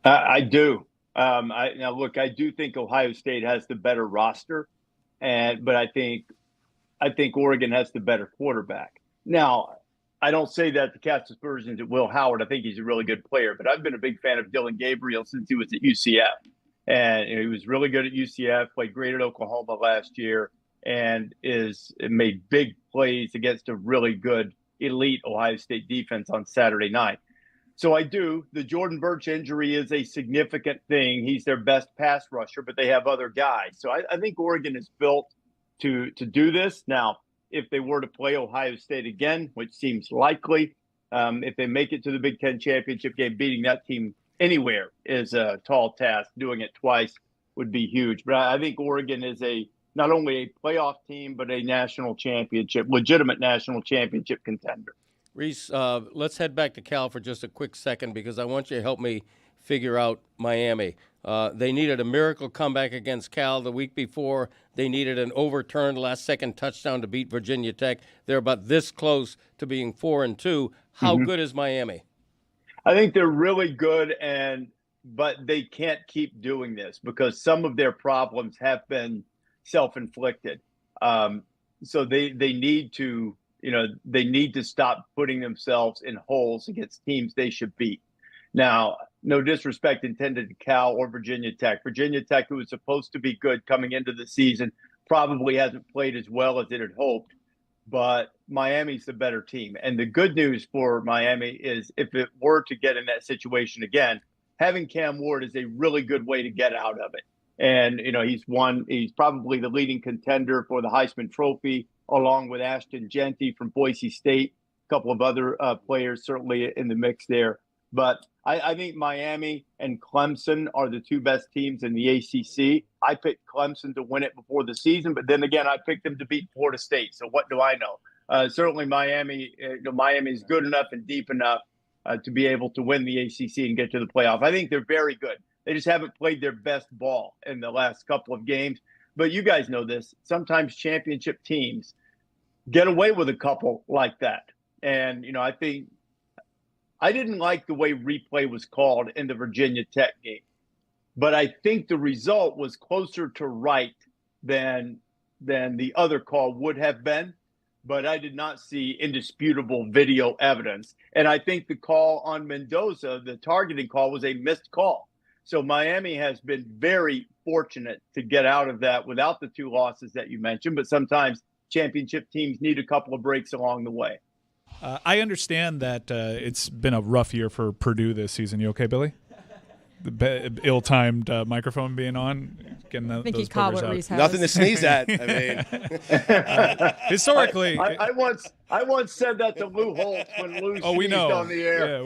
I do. I do think Ohio State has the better roster, but I think Oregon has the better quarterback. Now, I don't say that to cast aspersions at Will Howard. I think he's a really good player, but I've been a big fan of Dylan Gabriel since he was at UCF. And he was really good at UCF, played great at Oklahoma last year, and made big plays against a really good elite Ohio State defense on Saturday night. So I do. The Jordan Birch injury is a significant thing. He's their best pass rusher, but they have other guys. So I think Oregon is built to do this. Now, if they were to play Ohio State again, which seems likely, if they make it to the Big Ten championship game, beating that team anywhere is a tall task. Doing it twice would be huge. But I think Oregon is not only a playoff team, but a legitimate national championship contender. Rece, let's head back to Cal for just a quick second because I want you to help me figure out Miami. They needed a miracle comeback against Cal the week before. They needed an overturned last-second touchdown to beat Virginia Tech. They're about this close to being 4-2. How good is Miami? I think they're really good, but they can't keep doing this because some of their problems have been self-inflicted. So they need to, stop putting themselves in holes against teams they should beat. Now, no disrespect intended to Cal or Virginia Tech. Virginia Tech, who was supposed to be good coming into the season, probably hasn't played as well as it had hoped, but Miami's the better team. And the good news for Miami is if it were to get in that situation again, having Cam Ward is a really good way to get out of it. And, he's probably the leading contender for the Heisman Trophy, along with Ashton Genty from Boise State, a couple of other players certainly in the mix there. But I think Miami and Clemson are the two best teams in the ACC. I picked Clemson to win it before the season, but then again, I picked them to beat Florida State. So what do I know? Certainly Miami is good enough and deep enough to be able to win the ACC and get to the playoff. I think they're very good. They just haven't played their best ball in the last couple of games. But you guys know this. Sometimes championship teams get away with a couple like that. And, I think I didn't like the way replay was called in the Virginia Tech game. But I think the result was closer to right than the other call would have been. But I did not see indisputable video evidence. And I think the call on Mendoza, the targeting call, was a missed call. So Miami has been very fortunate to get out of that without the two losses that you mentioned. But sometimes championship teams need a couple of breaks along the way. I understand that it's been a rough year for Purdue this season. You okay, Billy? The ill-timed microphone being on, getting I think those he caught what boogers out. Rece has. Nothing to sneeze at. I mean, historically, I once said that to Lou Holtz when Lou sneezed on the air.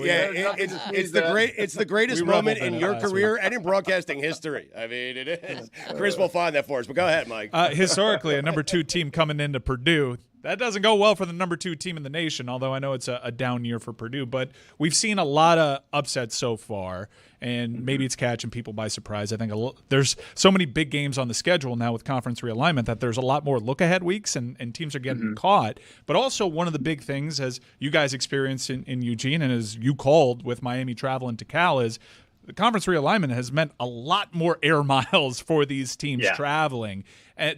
It's the greatest moment in your career and in broadcasting history. I mean, it is. Chris will find that for us, but go ahead, Mike. Historically, a number 2 team coming into Purdue. That doesn't go well for the number 2 team in the nation, although I know it's a down year for Purdue. But we've seen a lot of upsets so far, and maybe it's catching people by surprise. I think there's so many big games on the schedule now with conference realignment that there's a lot more look-ahead weeks, and teams are getting caught. But also one of the big things, as you guys experienced in Eugene and as you called with Miami traveling to Cal, is the conference realignment has meant a lot more air miles for these teams traveling.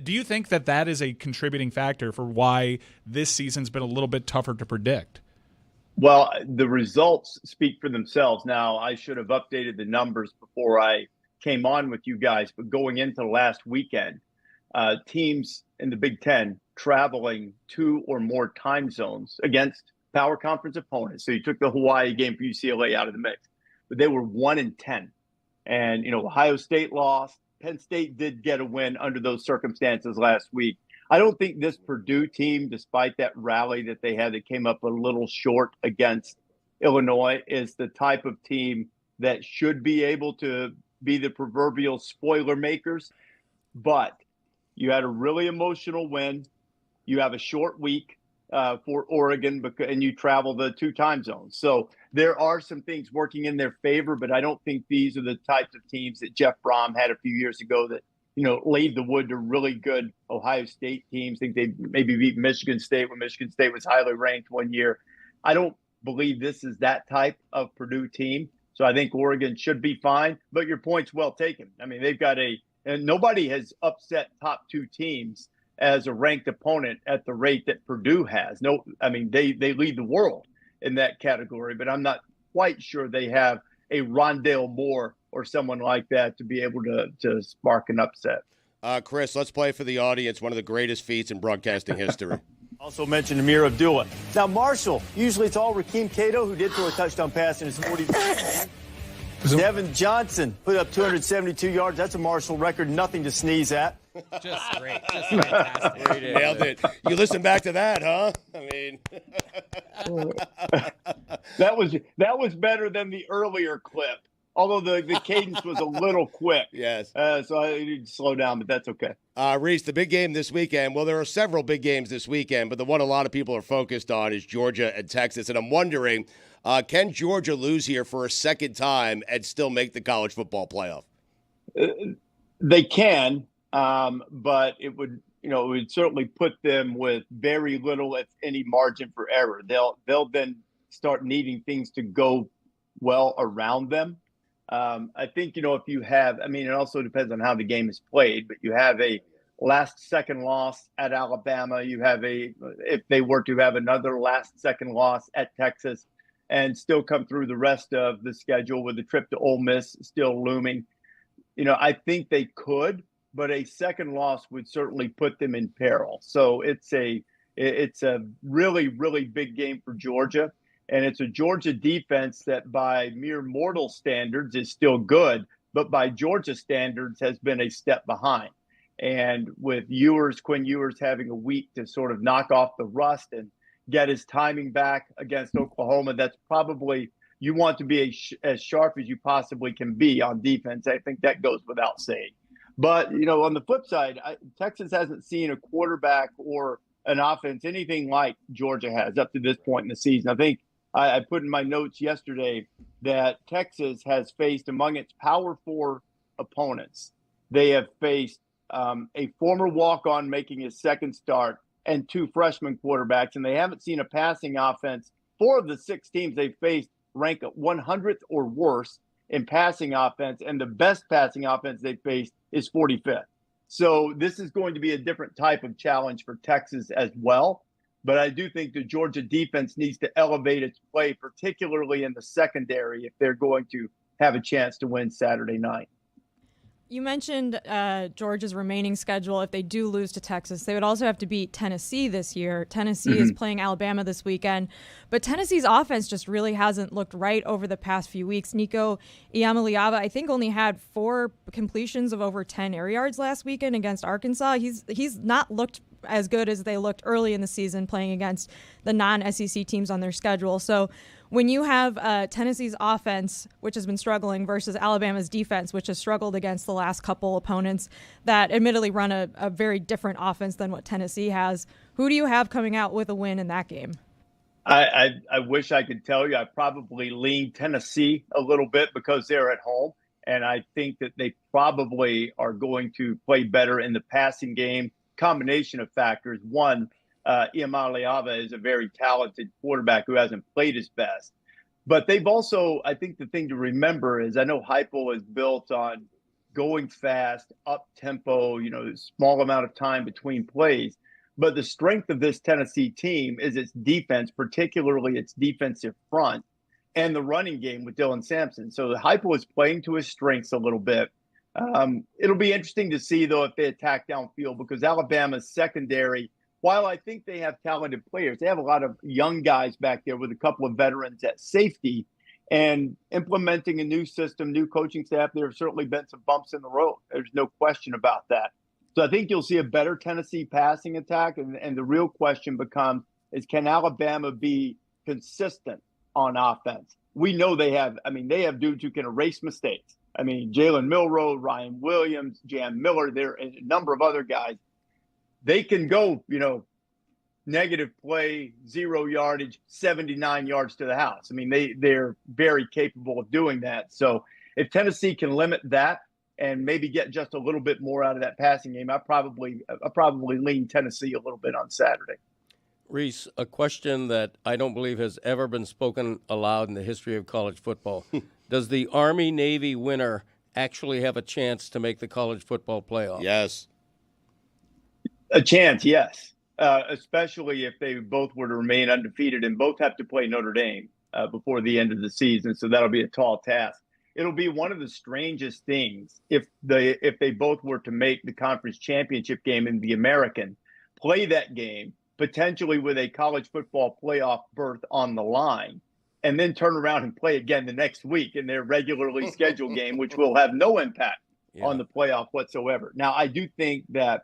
Do you think that is a contributing factor for why this season's been a little bit tougher to predict? Well, the results speak for themselves. Now, I should have updated the numbers before I came on with you guys, but going into last weekend, teams in the Big Ten traveling 2 or more time zones against power conference opponents. So you took the Hawaii game for UCLA out of the mix, but they were 1-10. And, Ohio State lost. Penn State did get a win under those circumstances last week. I don't think this Purdue team, despite that rally that they had that came up a little short against Illinois, is the type of team that should be able to be the proverbial spoiler makers. But you had a really emotional win. You have a short week for Oregon, and you travel the 2 time zones. So there are some things working in their favor, but I don't think these are the types of teams that Jeff Brom had a few years ago that, laid the wood to really good Ohio State teams. I think they maybe beat Michigan State when Michigan State was highly ranked one year. I don't believe this is that type of Purdue team. So I think Oregon should be fine, but your point's well taken. I mean, they've got and nobody has upset top 2 teams as a ranked opponent at the rate that Purdue has. No, I mean, they lead the world in that category, but I'm not quite sure they have a Rondale Moore or someone like that to be able to spark an upset. Chris, let's play for the audience one of the greatest feats in broadcasting history. Also mentioned Amir Abdullah. Now, Marshall, usually it's all Rakeem Cato who did throw a touchdown pass in his 40. Devin Johnson put up 272 yards. That's a Marshall record. Nothing to sneeze at. Just great. Just fantastic. Nailed it. You listen back to that, huh? I mean, that was better than the earlier clip. Although the cadence was a little quick. Yes. So I need to slow down, but that's okay. Rece, the big game this weekend. Well, there are several big games this weekend, but the one a lot of people are focused on is Georgia and Texas. And I'm wondering, can Georgia lose here for a second time and still make the college football playoff? They can, but it would certainly put them with very little, if any, margin for error. They'll then start needing things to go well around them. I think, if you have, it also depends on how the game is played, but you have a last-second loss at Alabama. You have if they were to have another last-second loss at Texas and still come through the rest of the schedule with the trip to Ole Miss still looming. I think they could, but a second loss would certainly put them in peril. So it's a really, really big game for Georgia. And it's a Georgia defense that by mere mortal standards is still good, but by Georgia standards has been a step behind. And with Quinn Ewers having a week to sort of knock off the rust and get his timing back against Oklahoma, that's probably, you want to be as sharp as you possibly can be on defense. I think that goes without saying. But, on the flip side, Texas hasn't seen a quarterback or an offense anything like Georgia has up to this point in the season. I think I put in my notes yesterday that Texas has faced, among its Power 4 opponents, they have faced a former walk-on making his second start and 2 freshman quarterbacks, and they haven't seen a passing offense. 4 of the 6 teams they faced rank 100th or worse in passing offense, and the best passing offense they faced is 45th. So this is going to be a different type of challenge for Texas as well. But I do think the Georgia defense needs to elevate its play, particularly in the secondary, if they're going to have a chance to win Saturday night. You mentioned Georgia's remaining schedule. If they do lose to Texas, they would also have to beat Tennessee this year. Tennessee is playing Alabama this weekend. But Tennessee's offense just really hasn't looked right over the past few weeks. Nico Iamaleava, I think, only had 4 completions of over 10 air yards last weekend against Arkansas. He's not looked as good as they looked early in the season playing against the non-SEC teams on their schedule. So when you have Tennessee's offense, which has been struggling, versus Alabama's defense, which has struggled against the last couple opponents that admittedly run a very different offense than what Tennessee has, who do you have coming out with a win in that game? I wish I could tell you. I probably lean Tennessee a little bit because they're at home, and I think that they probably are going to play better in the passing game. Combination of factors. One, Iamaleava is a very talented quarterback who hasn't played his best. But they've also, I think the thing to remember is I know Heupel is built on going fast, up-tempo, small amount of time between plays. But the strength of this Tennessee team is its defense, particularly its defensive front, and the running game with Dylan Sampson. So the Heupel is playing to his strengths a little bit. It'll be interesting to see, though, if they attack downfield, because Alabama's secondary, while I think they have talented players, they have a lot of young guys back there with a couple of veterans at safety. And implementing a new system, new coaching staff, there have certainly been some bumps in the road. There's no question about that. So I think you'll see a better Tennessee passing attack. And the real question becomes, can Alabama be consistent on offense? We know they have dudes who can erase mistakes. Jalen Milroe, Ryan Williams, Jam Miller, there and a number of other guys. They can go, negative play, 0 yardage, 79 yards to the house. They're very capable of doing that. So if Tennessee can limit that and maybe get just a little bit more out of that passing game, I probably lean Tennessee a little bit on Saturday. Rece, a question that I don't believe has ever been spoken aloud in the history of college football. Does the Army-Navy winner actually have a chance to make the college football playoff? Yes. A chance, yes. Especially if they both were to remain undefeated, and both have to play Notre Dame before the end of the season. So that'll be a tall task. It'll be one of the strangest things if they both were to make the conference championship game in the American, play that game, potentially with a college football playoff berth on the line, and then turn around and play again the next week in their regularly scheduled game, which will have no impact on the playoff whatsoever. Now, I do think that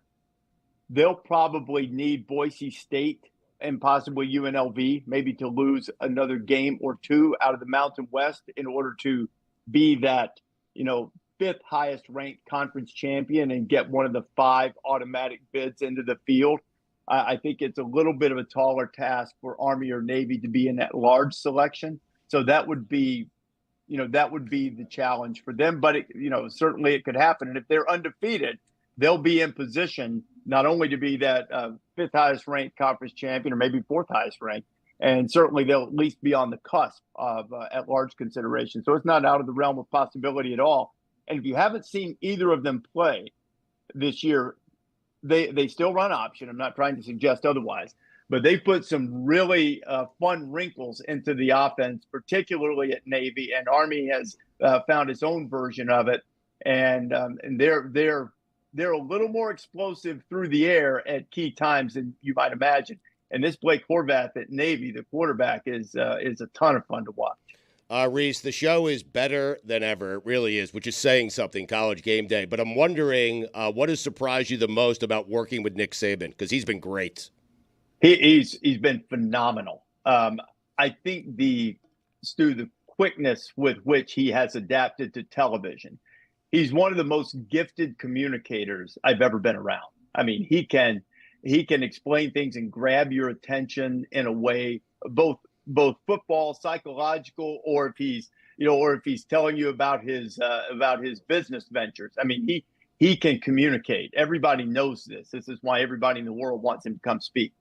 they'll probably need Boise State and possibly UNLV maybe to lose another game or two out of the Mountain West in order to be that, 5th highest ranked conference champion and get one of the 5 automatic bids into the field. I think it's a little bit of a taller task for Army or Navy to be in that large selection. So that would be, the challenge for them. But, certainly it could happen. And if they're undefeated, they'll be in position not only to be that 5th highest ranked conference champion or maybe 4th highest ranked, and certainly they'll at least be on the cusp of at-large consideration. So it's not out of the realm of possibility at all. And if you haven't seen either of them play this year, they still run option. I'm not trying to suggest otherwise, but they put some really fun wrinkles into the offense, particularly at Navy, and Army has found its own version of it. And they're they're a little more explosive through the air at key times than you might imagine. And this Blake Horvath at Navy, the quarterback, is a ton of fun to watch. Rece, the show is better than ever. It really is, which is saying something, College Game Day. But I'm wondering, what has surprised you the most about working with Nick Saban? Because he's been great. He's been phenomenal. I think the quickness with which he has adapted to television. He's one of the most gifted communicators I've ever been around. I mean, he can explain things and grab your attention in a way, both football, psychological, or if he's telling you about his business ventures. I mean, he can communicate. Everybody knows this. This is why everybody in the world wants him to come speak.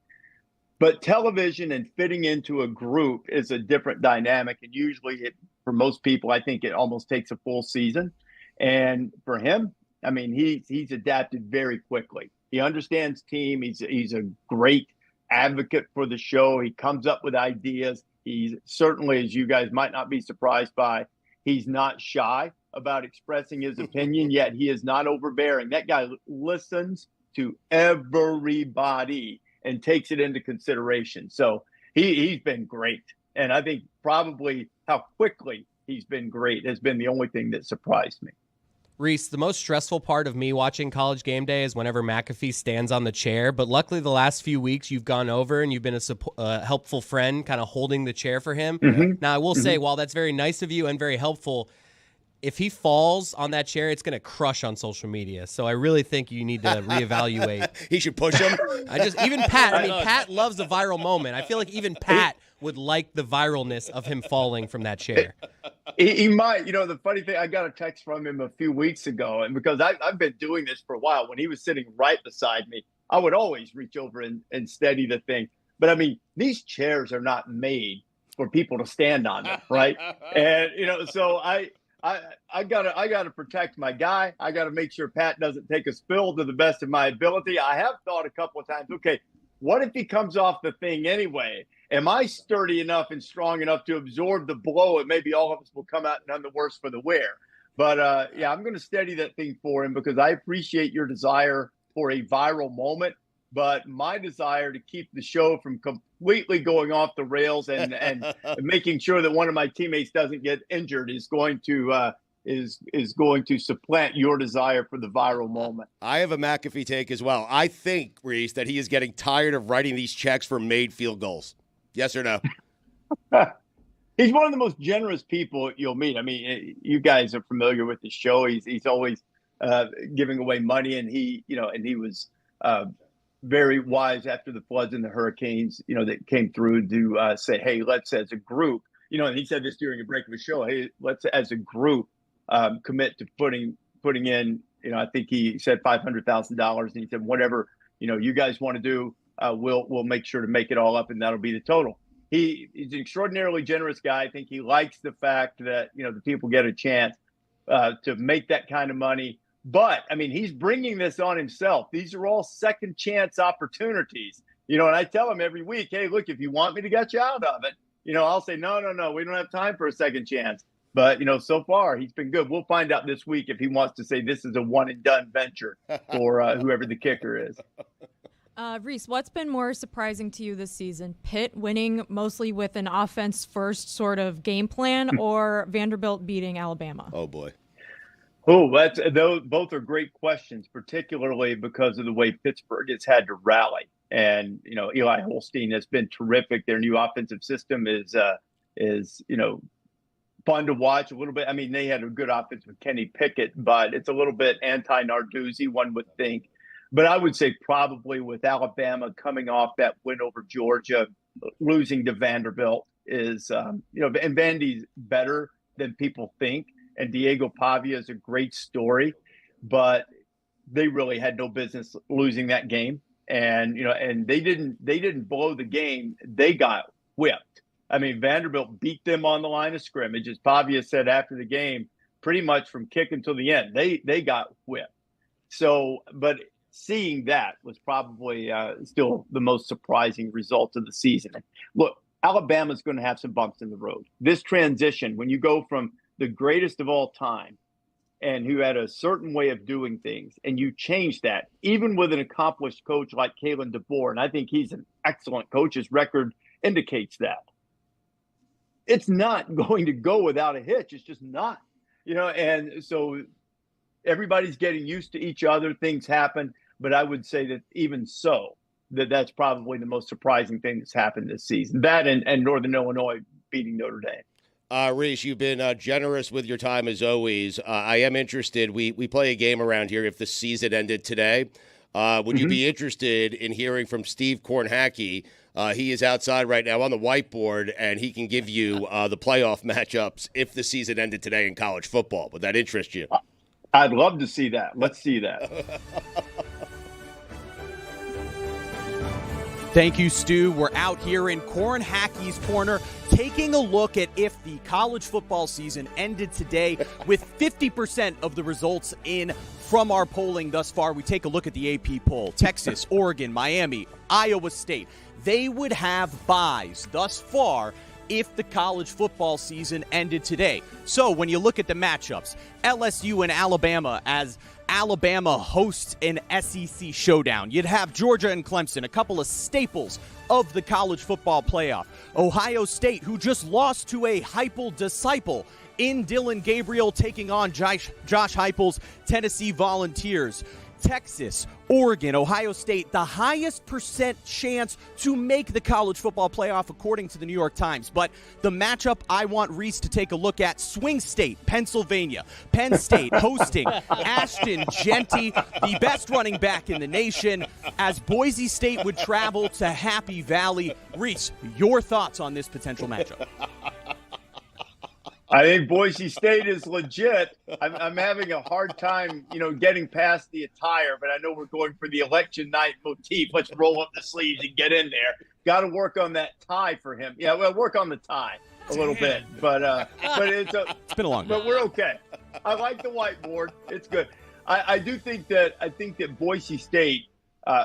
But television and fitting into a group is a different dynamic. And usually for most people, I think it almost takes a full season. And for him, I mean, he's adapted very quickly. He understands team. He's a great advocate for the show. He comes up with ideas. He's certainly, as you guys might not be surprised by, he's not shy about expressing his opinion, yet he is not overbearing. That guy listens to everybody and takes it into consideration. So he's been great. And I think probably how quickly he's been great has been the only thing that surprised me. Rece, the most stressful part of me watching College Game Day is whenever McAfee stands on the chair. But luckily, the last few weeks, you've gone over and you've been a helpful friend, kind of holding the chair for him. Mm-hmm. Now, I will say, while that's very nice of you and very helpful, if he falls on that chair, it's going to crush on social media. So I really think you need to reevaluate. He should push him. Even Pat. I mean, Pat loves a viral moment. I feel like even Pat would like the viralness of him falling from that chair. He might. The funny thing, I got a text from him a few weeks ago, and because I've been doing this for a while, when he was sitting right beside me, I would always reach over and steady the thing. But I mean, these chairs are not made for people to stand on them, right? And so I gotta protect my guy. I gotta make sure Pat doesn't take a spill to the best of my ability. I have thought a couple of times, okay, what if he comes off the thing anyway? Am I sturdy enough and strong enough to absorb the blow? And maybe all of us will come out none the worse for the wear. But I'm going to steady that thing for him because I appreciate your desire for a viral moment. But my desire to keep the show from completely going off the rails and making sure that one of my teammates doesn't get injured is going to supplant your desire for the viral moment. I have a McAfee take as well. I think, Rece, that he is getting tired of writing these checks for made field goals. Yes or no? He's one of the most generous people you'll meet. I mean, you guys are familiar with the show. He's always giving away money, and he was very wise after the floods and the hurricanes, that came through to say, hey, let's as a group, and he said this during a break of a show, hey, let's as a group commit to putting in, I think he said $500,000, and he said, whatever, you guys want to do, we'll make sure to make it all up, and that'll be the total. He's an extraordinarily generous guy. I think he likes the fact that, the people get a chance to make that kind of money. But, I mean, he's bringing this on himself. These are all second chance opportunities, and I tell him every week, hey, look, if you want me to get you out of it, I'll say, no, we don't have time for a second chance. But, so far he's been good. We'll find out this week if he wants to say this is a one and done venture for whoever the kicker is. Rece, what's been more surprising to you this season? Pitt winning mostly with an offense-first sort of game plan or Vanderbilt beating Alabama? Oh, boy. Oh, both are great questions, particularly because of the way Pittsburgh has had to rally. And, Eli Holstein has been terrific. Their new offensive system is fun to watch a little bit. I mean, they had a good offense with Kenny Pickett, but it's a little bit anti-Narduzzi, one would think. But I would say probably with Alabama coming off that win over Georgia, losing to Vanderbilt is, and Vandy's better than people think. And Diego Pavia is a great story, but they really had no business losing that game. And, and they didn't blow the game. They got whipped. I mean, Vanderbilt beat them on the line of scrimmage, as Pavia said after the game, pretty much from kick until the end. They got whipped. So, but seeing that was probably still the most surprising result of the season. Look, Alabama's going to have some bumps in the road. This transition, when you go from the greatest of all time and who had a certain way of doing things, and you change that, even with an accomplished coach like Kalen DeBoer, and I think he's an excellent coach. His record indicates that. It's not going to go without a hitch. It's just not, and so everybody's getting used to each other. Things happen, but I would say that even so, that's probably the most surprising thing that's happened this season. That and Northern Illinois beating Notre Dame. Rece, you've been generous with your time as always. I am interested. We play a game around here if the season ended today. Would you be interested in hearing from Steve Kornhacke? He is outside right now on the whiteboard, and he can give you the playoff matchups if the season ended today in college football. Would that interest you? I'd love to see that. Let's see that. Thank you, Stu. We're out here in Kornhacke's Corner taking a look at if the college football season ended today with 50% of the results in from our polling thus far. We take a look at the AP poll. Texas, Oregon, Miami, Iowa State. They would have buys thus far if the college football season ended today. So when you look at the matchups, LSU and Alabama as Alabama hosts an SEC showdown. You'd have Georgia and Clemson, a couple of staples of the college football playoff. Ohio State, who just lost to a Heupel disciple in Dylan Gabriel, taking on Josh Heupel's Tennessee Volunteers. Texas, Oregon, Ohio State, the highest percent chance to make the college football playoff according to the New York Times. But the matchup I want Rece to take a look at, Swing State, Pennsylvania. Penn State hosting Ashton Jeanty, the best running back in the nation, as Boise State would travel to Happy Valley. Rece, your thoughts on this potential matchup? I think Boise State is legit. I'm having a hard time, getting past the attire, but I know we're going for the election night motif. Let's roll up the sleeves and get in there. Got to work on that tie for him. Yeah, well, work on the tie a little bit, but it's been a long but we're okay. I like the whiteboard. It's good. I think that Boise State.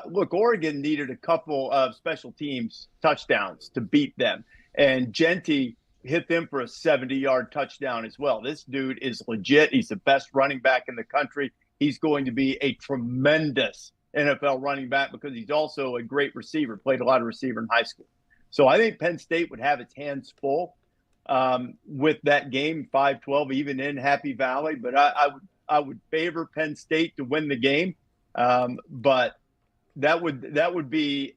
Look, Oregon needed a couple of special teams touchdowns to beat them, and Jeanty hit them for a 70-yard touchdown as well. This dude is legit. He's the best running back in the country. He's going to be a tremendous NFL running back because he's also a great receiver, played a lot of receiver in high school. So I think Penn State would have its hands full with that game, 5-12, even in Happy Valley. But I would favor Penn State to win the game. But that would be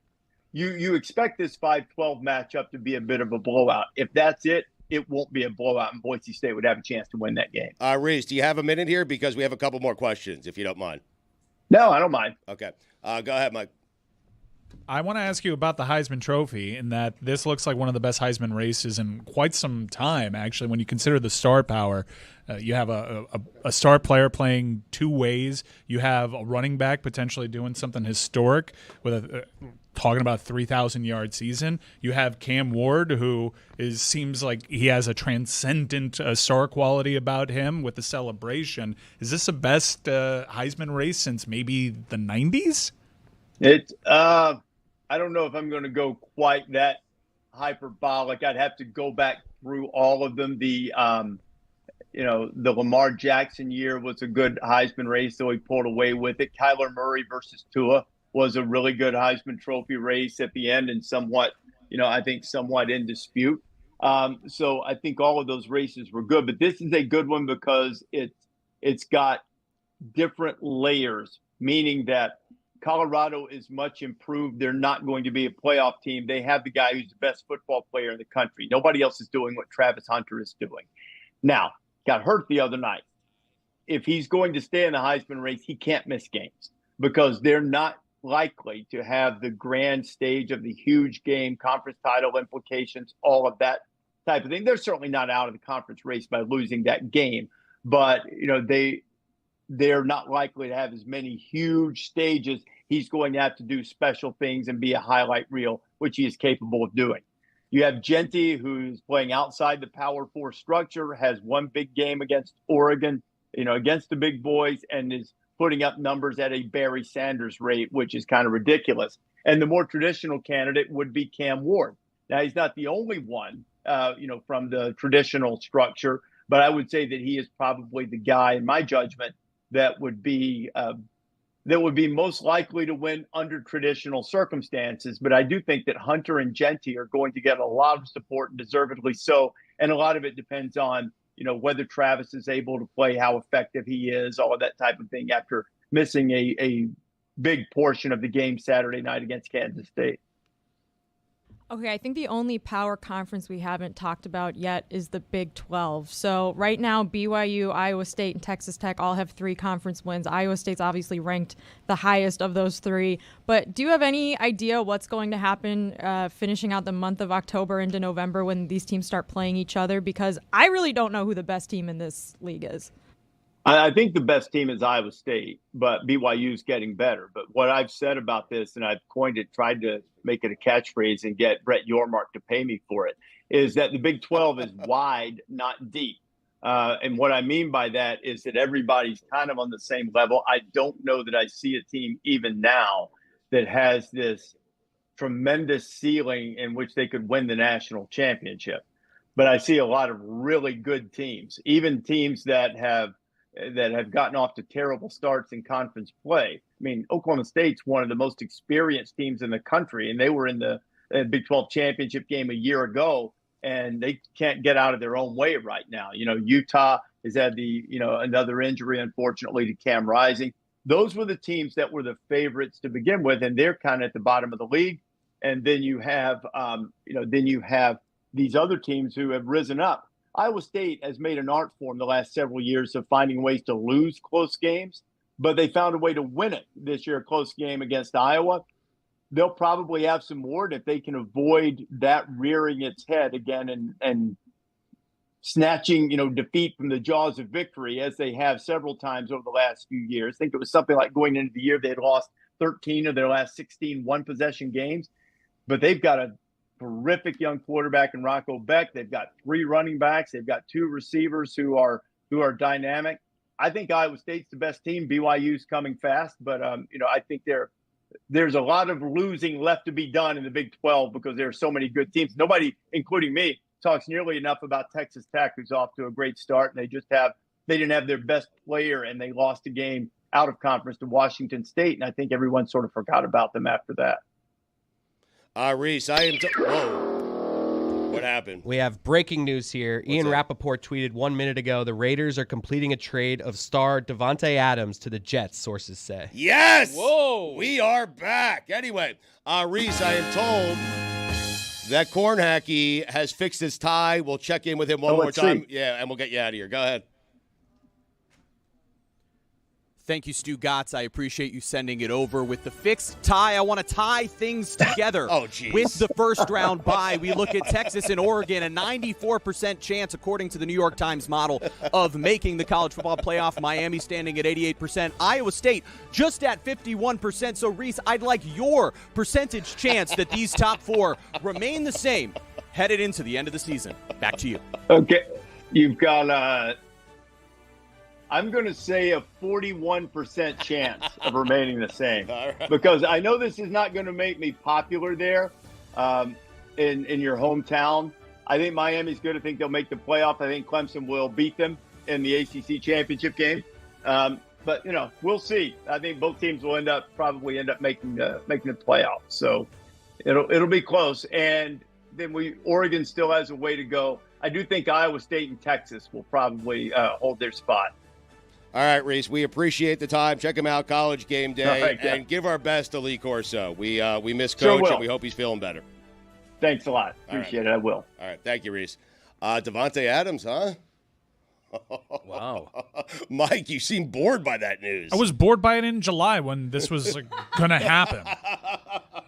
you expect this 5-12 matchup to be a bit of a blowout. If that's it, it won't be a blowout, and Boise State would have a chance to win that game. Rece, do you have a minute here? Because we have a couple more questions, if you don't mind. No, I don't mind. Okay. Go ahead, Mike. I want to ask you about the Heisman Trophy, in that this looks like one of the best Heisman races in quite some time, actually, when you consider the star power. You have a star player playing two ways. You have a running back potentially doing something historic with talking about a 3,000-yard season. You have Cam Ward, who seems like he has a transcendent star quality about him with the celebration. Is this the best Heisman race since maybe the 90s? I don't know if I'm going to go quite that hyperbolic. I'd have to go back through all of them. The Lamar Jackson year was a good Heisman race, though he pulled away with it. Kyler Murray versus Tua was a really good Heisman Trophy race at the end, and somewhat in dispute. So I think all of those races were good, but this is a good one because it's got different layers, meaning that Colorado is much improved. They're not going to be a playoff team. They have the guy who's the best football player in the country. Nobody else is doing what Travis Hunter is doing. Now, got hurt the other night. If he's going to stay in the Heisman race, he can't miss games because they're not likely to have the grand stage of the huge game, conference title implications, all of that type of thing. They're certainly not out of the conference race by losing that game, but they're not likely to have as many huge stages. He's going to have to do special things and be a highlight reel, which he is capable of doing. You have Jeanty, who's playing outside the Power 4 structure, has one big game against Oregon, against the big boys, and is putting up numbers at a Barry Sanders rate, which is kind of ridiculous. And the more traditional candidate would be Cam Ward. Now, he's not the only one, from the traditional structure, But I would say that he is probably the guy, in my judgment, that would be most likely to win under traditional circumstances. But I do think that Hunter and Genty are going to get a lot of support, and deservedly so. And a lot of it depends on, whether Travis is able to play, how effective he is, all of that type of thing after missing a big portion of the game Saturday night against Kansas State. Okay, I think the only power conference we haven't talked about yet is the Big 12. So right now, BYU, Iowa State, and Texas Tech all have 3 conference wins. Iowa State's obviously ranked the highest of those 3. But do you have any idea what's going to happen finishing out the month of October into November when these teams start playing each other? Because I really don't know who the best team in this league is. I think the best team is Iowa State, but BYU's getting better. But what I've said about this, and I've coined it, tried to make it a catchphrase and get Brett Yormark to pay me for it, is that the Big 12 is wide, not deep. And what I mean by that is that everybody's kind of on the same level. I don't know that I see a team even now that has this tremendous ceiling in which they could win the national championship. But I see a lot of really good teams, even teams that have gotten off to terrible starts in conference play. I mean, Oklahoma State's one of the most experienced teams in the country, and they were in the Big 12 championship game a year ago, and they can't get out of their own way right now. Utah has had another injury, unfortunately, to Cam Rising. Those were the teams that were the favorites to begin with, and they're kind of at the bottom of the league. And then you have, these other teams who have risen up. Iowa State has made an art form the last several years of finding ways to lose close games, but they found a way to win it this year, a close game against Iowa. They'll probably have some more, and if they can avoid that rearing its head again and snatching, defeat from the jaws of victory, as they have several times over the last few years. I think it was something like going into the year, they had lost 13 of their last 16 one-possession games, but they've got a terrific young quarterback in Rocco Beck. They've got 3 running backs. They've got 2 receivers who are dynamic. I think Iowa State's the best team. BYU's coming fast, but I think there's a lot of losing left to be done in the Big 12 because there are so many good teams. Nobody, including me, talks nearly enough about Texas Tech, who's off to a great start, and they didn't have their best player, and they lost a game out of conference to Washington State, and I think everyone sort of forgot about them after that. Rece, whoa. What happened? We have breaking news here. Ian Rappaport tweeted 1 minute ago, the Raiders are completing a trade of star Devonte Adams to the Jets, sources say. Yes! Whoa! We are back. Anyway, Rece, I am told that Kornhacky has fixed his tie. We'll check in with him one more time. Yeah, and we'll get you out of here. Go ahead. Thank you, Stugotz. I appreciate you sending it over. With the fixed tie, I want to tie things together. With the first round bye, we look at Texas and Oregon, a 94% chance, according to the New York Times model, of making the college football playoff. Miami standing at 88%. Iowa State just at 51%. So, Rece, I'd like your percentage chance that these top 4 remain the same headed into the end of the season. Back to you. Okay. You've got I'm going to say a 41% chance of remaining the same, because I know this is not going to make me popular there in your hometown. I think Miami's good. I think they'll make the playoff. I think Clemson will beat them in the ACC championship game. But we'll see. I think both teams will probably end up making the playoff. So it'll be close. And then Oregon still has a way to go. I do think Iowa State and Texas will probably hold their spot. All right, Rece, we appreciate the time. Check him out, College Game Day, right, and give our best to Lee Corso. We miss Coach, and we hope he's feeling better. Thanks a lot. Appreciate it. I will. All right. Thank you, Rece. Devonte Adams, huh? Wow. Mike, you seem bored by that news. I was bored by it in July when this was going to happen.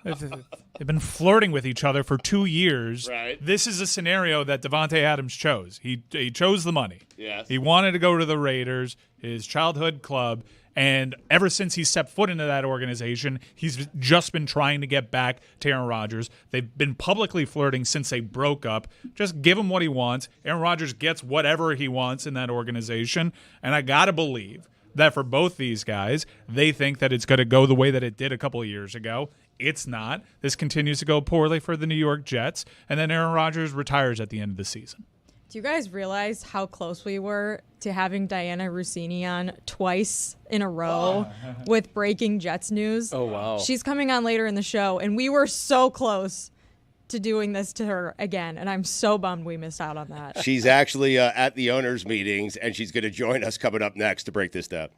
They've been flirting with each other for 2 years. Right. This is a scenario that Devonte Adams chose. He chose the money. Yes. He wanted to go to the Raiders, his childhood club, and ever since he stepped foot into that organization, he's just been trying to get back to Aaron Rodgers. They've been publicly flirting since they broke up. Just give him what he wants. Aaron Rodgers gets whatever he wants in that organization, and I got to believe that for both these guys, they think that it's going to go the way that it did a couple of years ago. It's not. This continues to go poorly for the New York Jets, and then Aaron Rodgers retires at the end of the season. Do you guys realize how close we were to having Diana Russini on twice in a row with breaking Jets news? Oh, wow. She's coming on later in the show, and we were so close to doing this to her again, and I'm so bummed we missed out on that. She's actually at the owners' meetings, and she's going to join us coming up next to break this down.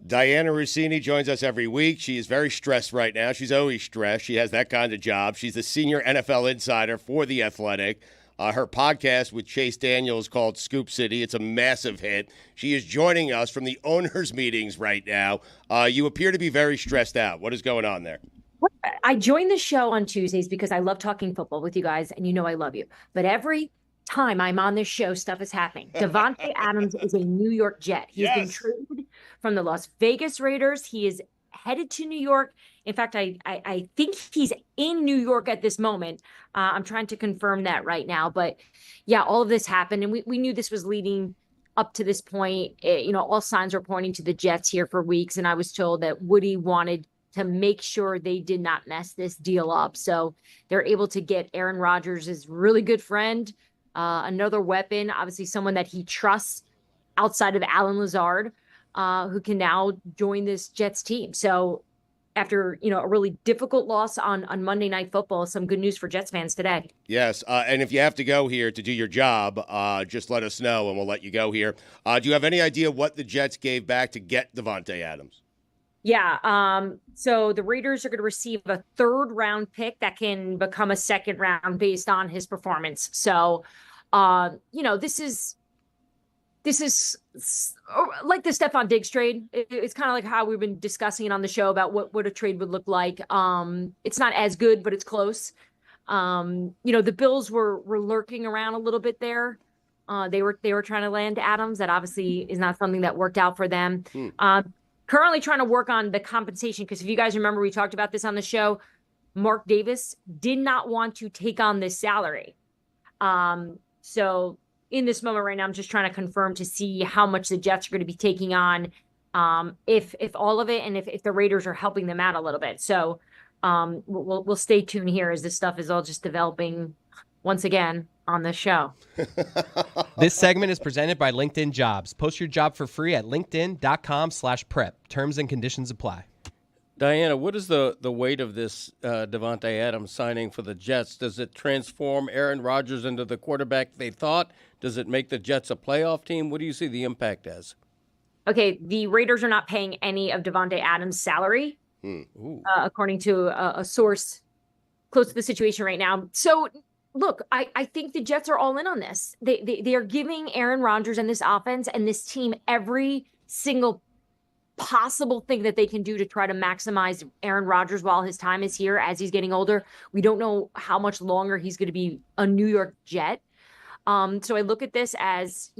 Diana Russini joins us every week. She is very stressed right now. She's always stressed. She has that kind of job. She's the senior NFL insider for The Athletic. Her podcast with Chase Daniels called Scoop City. It's a massive hit. She is joining us from the owners' meetings right now. You appear to be very stressed out. What is going on there? I joined the show on Tuesdays because I love talking football with you guys, and you know I love you. But every time I'm on this show, stuff is happening. Devonte Adams is a New York Jet. He's been traded from the Las Vegas Raiders. He is headed to New York. In fact, I think he's in New York at this moment. I'm trying to confirm that right now. But yeah, all of this happened, and we knew this was leading up to this point. All signs were pointing to the Jets here for weeks, and I was told that Woody wanted to make sure they did not mess this deal up. So they're able to get Aaron Rodgers, his really good friend, another weapon, obviously someone that he trusts outside of Allen Lazard, who can now join this Jets team. So after, a really difficult loss on Monday Night Football, some good news for Jets fans today. Yes, and if you have to go here to do your job, just let us know and we'll let you go here. Do you have any idea what the Jets gave back to get Devonte Adams? Yeah. So the Raiders are going to receive a 3rd round pick that can become a 2nd round based on his performance. So, this is like the Stephon Diggs trade. It's kind of like how we've been discussing it on the show about what a trade would look like. It's not as good, but it's close. The Bills were lurking around a little bit there. They were trying to land Adams. That obviously is not something that worked out for them. Currently trying to work on the compensation, because if you guys remember, we talked about this on the show. Mark Davis did not want to take on this salary. So in this moment right now, I'm just trying to confirm to see how much the Jets are going to be taking on, if all of it, and if the Raiders are helping them out a little bit. So we'll stay tuned here as this stuff is all just developing once again on this show. This segment is presented by LinkedIn Jobs. Post your job for free at linkedin.com/prep. Terms and conditions apply. Diana, what is the weight of this Devonte Adams signing for the Jets? Does it transform Aaron Rodgers into the quarterback they thought? Does it make the Jets a playoff team? What do you see the impact as? Okay, the Raiders are not paying any of Devonte Adams' salary, according to a source close to the situation right now. So, look, I think the Jets are all in on this. They are giving Aaron Rodgers and this offense and this team every single possible thing that they can do to try to maximize Aaron Rodgers while his time is here as he's getting older. We don't know how much longer he's going to be a New York Jet. So I look at this as,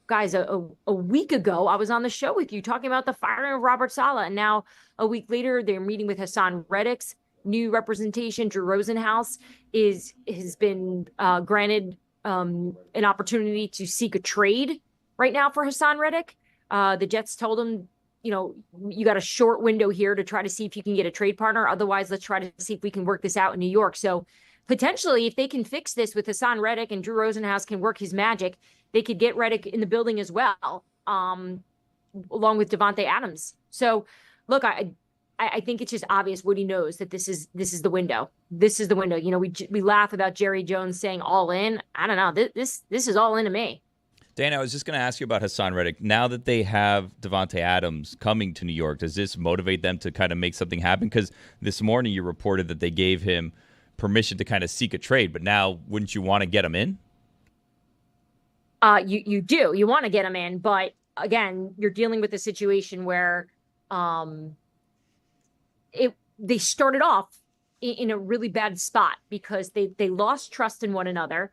guys, a week ago, I was on the show with you talking about the firing of Robert Saleh. And now a week later, they're meeting with Hassan Reddick's new representation. Drew Rosenhaus has been granted an opportunity to seek a trade right now for Hassan Reddick. The Jets told him, you got a short window here to try to see if you can get a trade partner. Otherwise, let's try to see if we can work this out in New York. So potentially, if they can fix this with Hassan Reddick and Drew Rosenhaus can work his magic, they could get Reddick in the building as well, along with Devonte Adams. So look, I think it's just obvious Woody knows that this is the window. This is the window. We laugh about Jerry Jones saying all in. I don't know. This is all in to me. Dan, I was just going to ask you about Hassan Reddick. Now that they have Devonte Adams coming to New York, does this motivate them to kind of make something happen? Because this morning you reported that they gave him permission to kind of seek a trade, but now wouldn't you want to get him in? You do. You want to get him in, but again, you're dealing with a situation where they started off in a really bad spot because they lost trust in one another.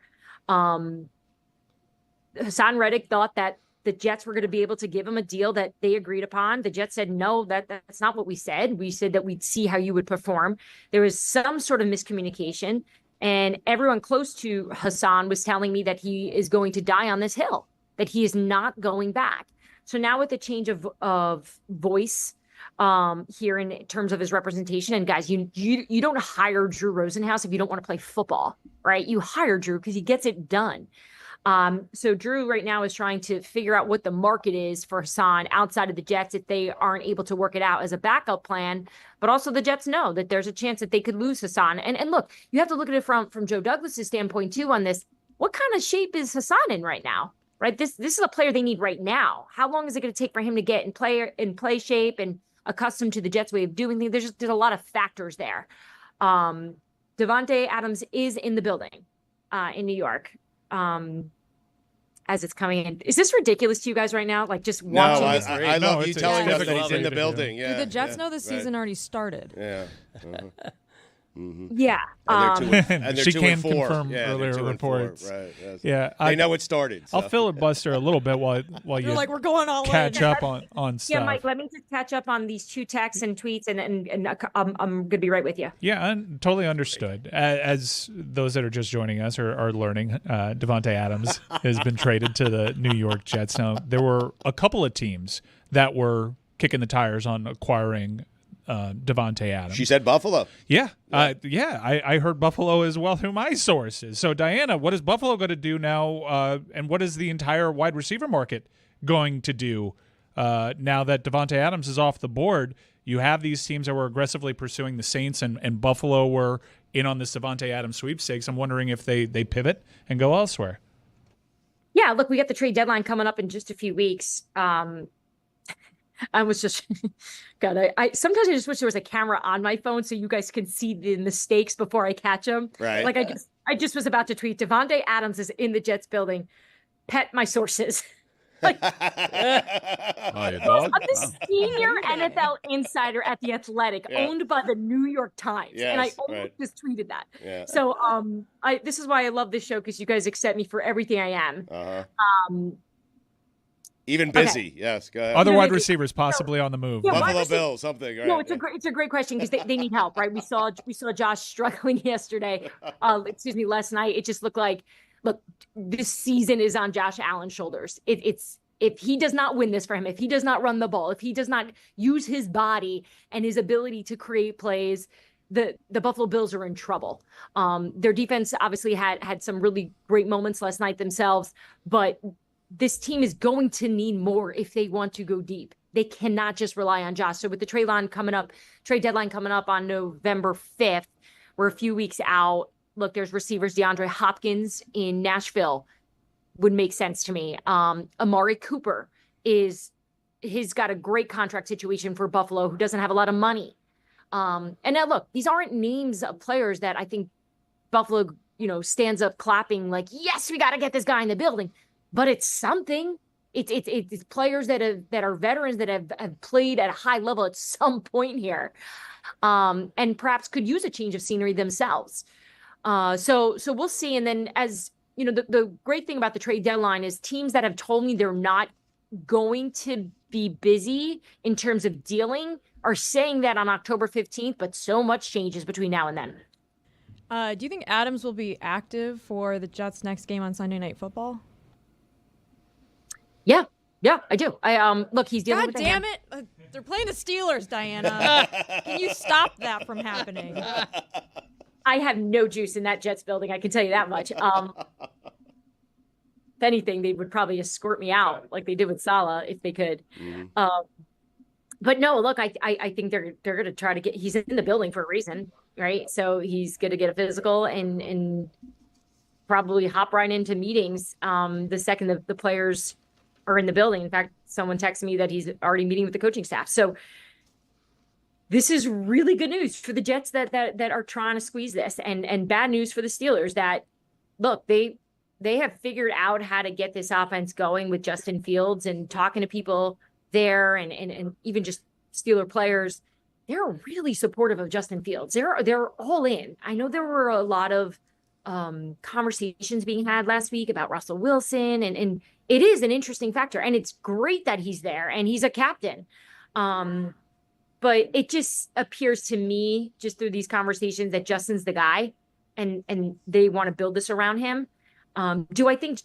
Hassan Reddick thought that the Jets were going to be able to give him a deal that they agreed upon. The Jets said, no, that's not what we said. We said that we'd see how you would perform. There was some sort of miscommunication, and everyone close to Hassan was telling me that he is going to die on this hill, that he is not going back. So now with the change of voice here in terms of his representation, and guys, you don't hire Drew Rosenhaus if you don't want to play football, right? You hire Drew because he gets it done. So Drew right now is trying to figure out what the market is for Hassan outside of the Jets if they aren't able to work it out as a backup plan. But also the Jets know that there's a chance that they could lose Hassan. And look, you have to look at it from Joe Douglas's standpoint too on this. What kind of shape is Hassan in right now? right? This is a player they need right now. How long is it going to take for him to get in play shape and accustomed to the Jets' way of doing things? There's a lot of factors there. Devonte Adams is in the building in New York as it's coming in. Is this ridiculous to you guys right now? Like just watching this? I love you telling us that he's in the building. Yeah. Do the Jets know the season already started? Yeah. Yeah. And they're she 2 can and 4. confirm Yeah, earlier 2 and reports. 4. Right. Yes. Yeah, They know it started. So. I'll filibuster a little bit while You're you like, we're going all catch in. up on stuff. Yeah, Mike, let me just catch up on these 2 texts and tweets, and I'm going to be right with you. Yeah, totally understood. As those that are just joining us are learning, Devonte Adams has been traded to the New York Jets. Now, there were a couple of teams that were kicking the tires on acquiring Devonte Adams. She said Buffalo. Yeah. I heard Buffalo as well through my sources. So, Diana, what is Buffalo going to do now, and what is the entire wide receiver market going to do now that Devonte Adams is off the board? You have these teams that were aggressively pursuing the Saints, and Buffalo were in on this Devonte Adams sweepstakes. I'm wondering if they pivot and go elsewhere. Yeah, look, we got the trade deadline coming up in just a few weeks. I was just, God, I sometimes I just wish there was a camera on my phone so you guys can see the mistakes before I catch them. Right. Like I just was about to tweet, Devonte Adams is in the Jets building. Pet my sources. Like, your dog? I'm the senior NFL insider at The Athletic, owned by the New York Times. Yes, and I almost just tweeted that. Yeah. So this is why I love this show, because you guys accept me for everything I am. Even busy. Okay. Yes, go ahead. Other wide receivers possibly on the move. Yeah, Buffalo Bills, something. Right? No, it's a great question because they need help, right? We saw Josh struggling yesterday. Last night. It just looked like, look, this season is on Josh Allen's shoulders. It's if he does not win this for him, if he does not run the ball, if he does not use his body and his ability to create plays, the Buffalo Bills are in trouble. Their defense obviously had some really great moments last night themselves, but this team is going to need more if they want to go deep. They cannot just rely on Josh. So with the trade deadline coming up on November 5th, we're a few weeks out. Look, there's receivers. DeAndre Hopkins in Nashville would make sense to me. Amari Cooper he's got a great contract situation for Buffalo, who doesn't have a lot of money. And now look, these aren't names of players that I think Buffalo, stands up clapping like, yes, we got to get this guy in the building. But it's something. It's players that are veterans that have played at a high level at some point here, and perhaps could use a change of scenery themselves. So we'll see. And then, as you know, the great thing about the trade deadline is teams that have told me they're not going to be busy in terms of dealing are saying that on October 15th. But so much changes between now and then. Do you think Adams will be active for the Jets' next game on Sunday Night Football? Yeah, I do. Look, he's dealing with. God damn it! They're playing the Steelers, Diana. Can you stop that from happening? I have no juice in that Jets building. I can tell you that much. If anything, they would probably escort me out like they did with Salah if they could. Mm-hmm. But no, look, I think they're going to try to get. He's in the building for a reason, right? So he's going to get a physical and probably hop right into meetings the second the players are in the building. In fact, someone texted me that he's already meeting with the coaching staff. So this is really good news for the Jets that are trying to squeeze this, and bad news for the Steelers that, look, they have figured out how to get this offense going with Justin Fields, and talking to people there and even just Steeler players. They're really supportive of Justin Fields. They're all in. I know there were a lot of conversations being had last week about Russell Wilson, and it is an interesting factor, and it's great that he's there and he's a captain. But it just appears to me, just through these conversations, that Justin's the guy, and they want to build this around him. Do I think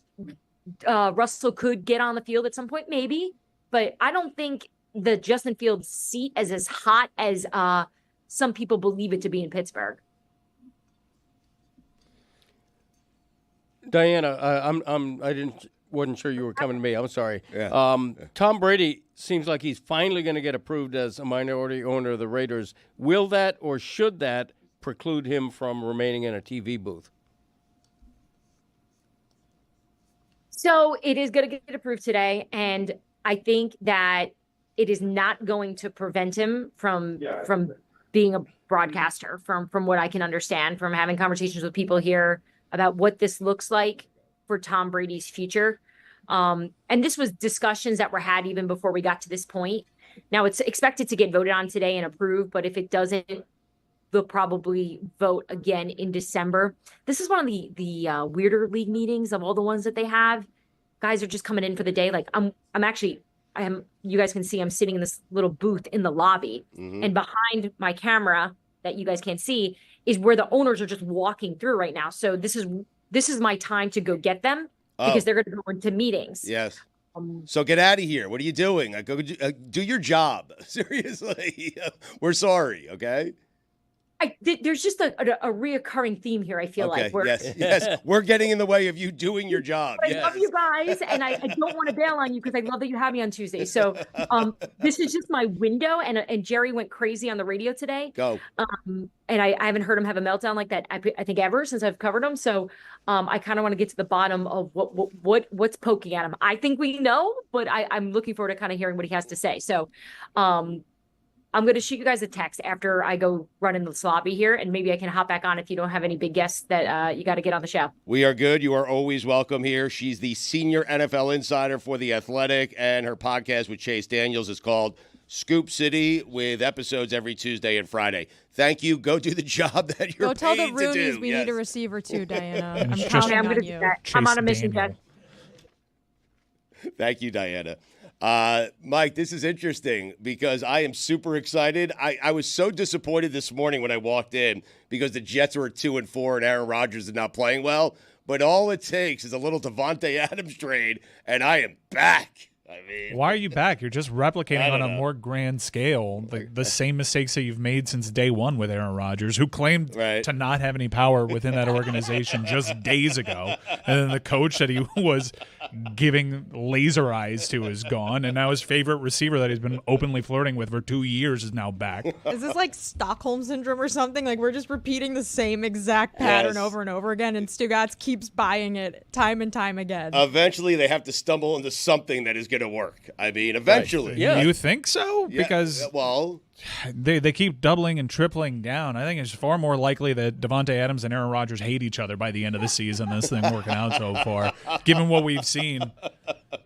Russell could get on the field at some point? Maybe, but I don't think the Justin Fields seat is as hot as some people believe it to be in Pittsburgh. Diana, wasn't sure you were coming to me. I'm sorry. Yeah. Tom Brady seems like he's finally going to get approved as a minority owner of the Raiders. Will that, or should that, preclude him from remaining in a TV booth? So it is going to get approved today, and I think that it is not going to prevent him from being a broadcaster. From what I can understand, from having conversations with people here about what this looks like for Tom Brady's future. And this was discussions that were had even before we got to this point. Now it's expected to get voted on today and approved, but if it doesn't, they'll probably vote again in December. This is one of the weirder league meetings of all the ones that they have. Guys are just coming in for the day. Like you guys can see I'm sitting in this little booth in the lobby, and behind my camera that you guys can't see is where the owners are just walking through right now. So this is my time to go get them because they're going to go into meetings. Yes. So get out of here. What are you doing? Go do your job. Seriously. We're sorry, okay? There's just a reoccurring theme here, I feel like. Yes. We're getting in the way of you doing your job. I love you guys, and I don't want to bail on you because I love that you have me on Tuesday. So this is just my window, and Jerry went crazy on the radio today. Go. And I haven't heard him have a meltdown like that, I think, ever since I've covered him. So I kind of want to get to the bottom of what's poking at him. I think we know, but I'm looking forward to kind of hearing what he has to say. So I'm going to shoot you guys a text after I go run in the lobby here, and maybe I can hop back on if you don't have any big guests that you got to get on the show. We are good. You are always welcome here. She's the senior NFL insider for The Athletic, and her podcast with Chase Daniels is called Scoop City, with episodes every Tuesday and Friday. Thank you. Go do the job that you're Go tell the paid to do. Roonies we need a receiver too, Diana. I'm just- counting I'm on going to you. do that. I'm on a mission, Jess. Thank you, Diana. Mike, this is interesting because I am super excited. I was so disappointed this morning when I walked in because the Jets were at 2-4 and Aaron Rodgers is not playing well. But all it takes is a little Devonte Adams trade, and I am back. I mean, why are you back? You're just replicating on a know. more grand scale the same mistakes that you've made since day one with Aaron Rodgers, who claimed to not have any power within that organization just days ago. And then the coach that he was giving laser eyes to is gone. And now his favorite receiver that he's been openly flirting with for 2 years is now back. Is this like Stockholm Syndrome or something? Like we're just repeating the same exact pattern over and over again, and Stugotz keeps buying it time and time again. Eventually, they have to stumble into something that is going to work. I mean, eventually. Right. Yeah. You think so? Yeah. Because well, they keep doubling and tripling down. I think it's far more likely that Devonte Adams and Aaron Rodgers hate each other by the end of the season. This thing working out so far, given what we've seen.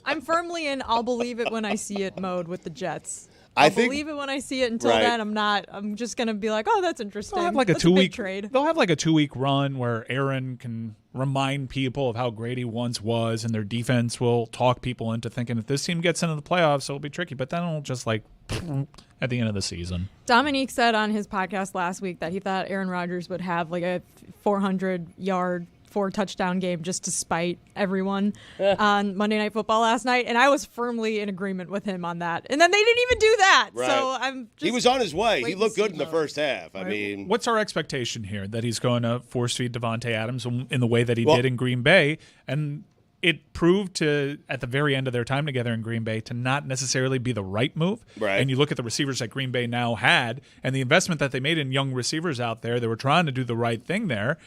I'm firmly in I'll believe it when I see it mode with the Jets. I believe it when I see it. Until then, I'm not. I'm just gonna be like, oh, that's interesting. They'll have like that's a 2-week big trade. They'll have like a 2-week run where Aaron can remind people of how great he once was, and their defense will talk people into thinking if this team gets into the playoffs, it'll be tricky. But then it'll just like at the end of the season. Dominique said on his podcast last week that he thought Aaron Rodgers would have like a 400-yard 4-touchdown game just to spite everyone on Monday Night Football last night, and I was firmly in agreement with him on that. And then they didn't even do that. Right. So I'm just he was on his way. He looked good in the first half. I mean, what's our expectation here? That he's going to force feed Devonte Adams in the way that he did in Green Bay, and it proved to, at the very end of their time together in Green Bay, to not necessarily be the right move. Right. And you look at the receivers that Green Bay now had, and the investment that they made in young receivers out there, they were trying to do the right thing there.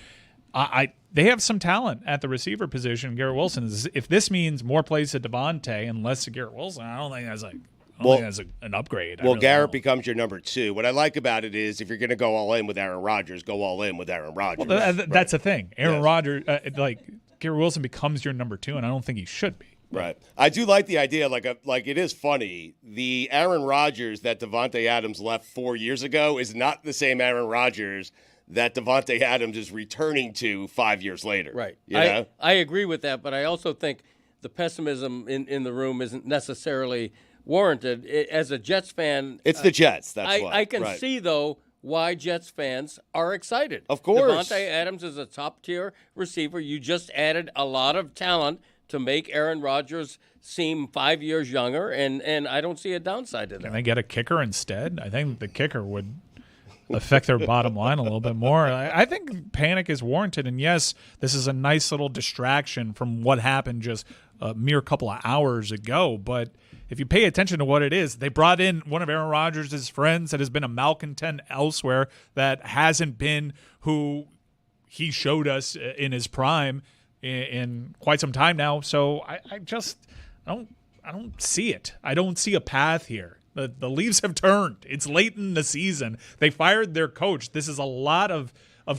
They have some talent at the receiver position. Garrett Wilson is. If this means more plays to Devonte and less to Garrett Wilson, I don't think that's an upgrade. Well, Garrett becomes your number 2. What I like about it is if you're going to go all in with Aaron Rodgers, go all in with Aaron Rodgers. Well, that's the thing. Aaron Rodgers, Garrett Wilson becomes your number 2, and I don't think he should be. Right. I do like the idea, like it is funny. The Aaron Rodgers that Devonte Adams left 4 years ago is not the same Aaron Rodgers that Devonte Adams is returning to 5 years later. Right. You know? I agree with that, but I also think the pessimism in the room isn't necessarily warranted. As a Jets fan, it's the Jets. That's why. I can see, though, why Jets fans are excited. Of course. Devonte Adams is a top-tier receiver. You just added a lot of talent to make Aaron Rodgers seem 5 years younger, and I don't see a downside to that. Can they get a kicker instead? I think the kicker would affect their bottom line a little bit more. I think panic is warranted, and yes, this is a nice little distraction from what happened just a mere couple of hours ago, but if you pay attention to what it is, they brought in one of Aaron Rodgers' friends that has been a malcontent elsewhere, that hasn't been who he showed us in his prime. in quite some time now. So I don't see it. I don't see a path here. The leaves have turned. It's late in the season. They fired their coach. This is a lot of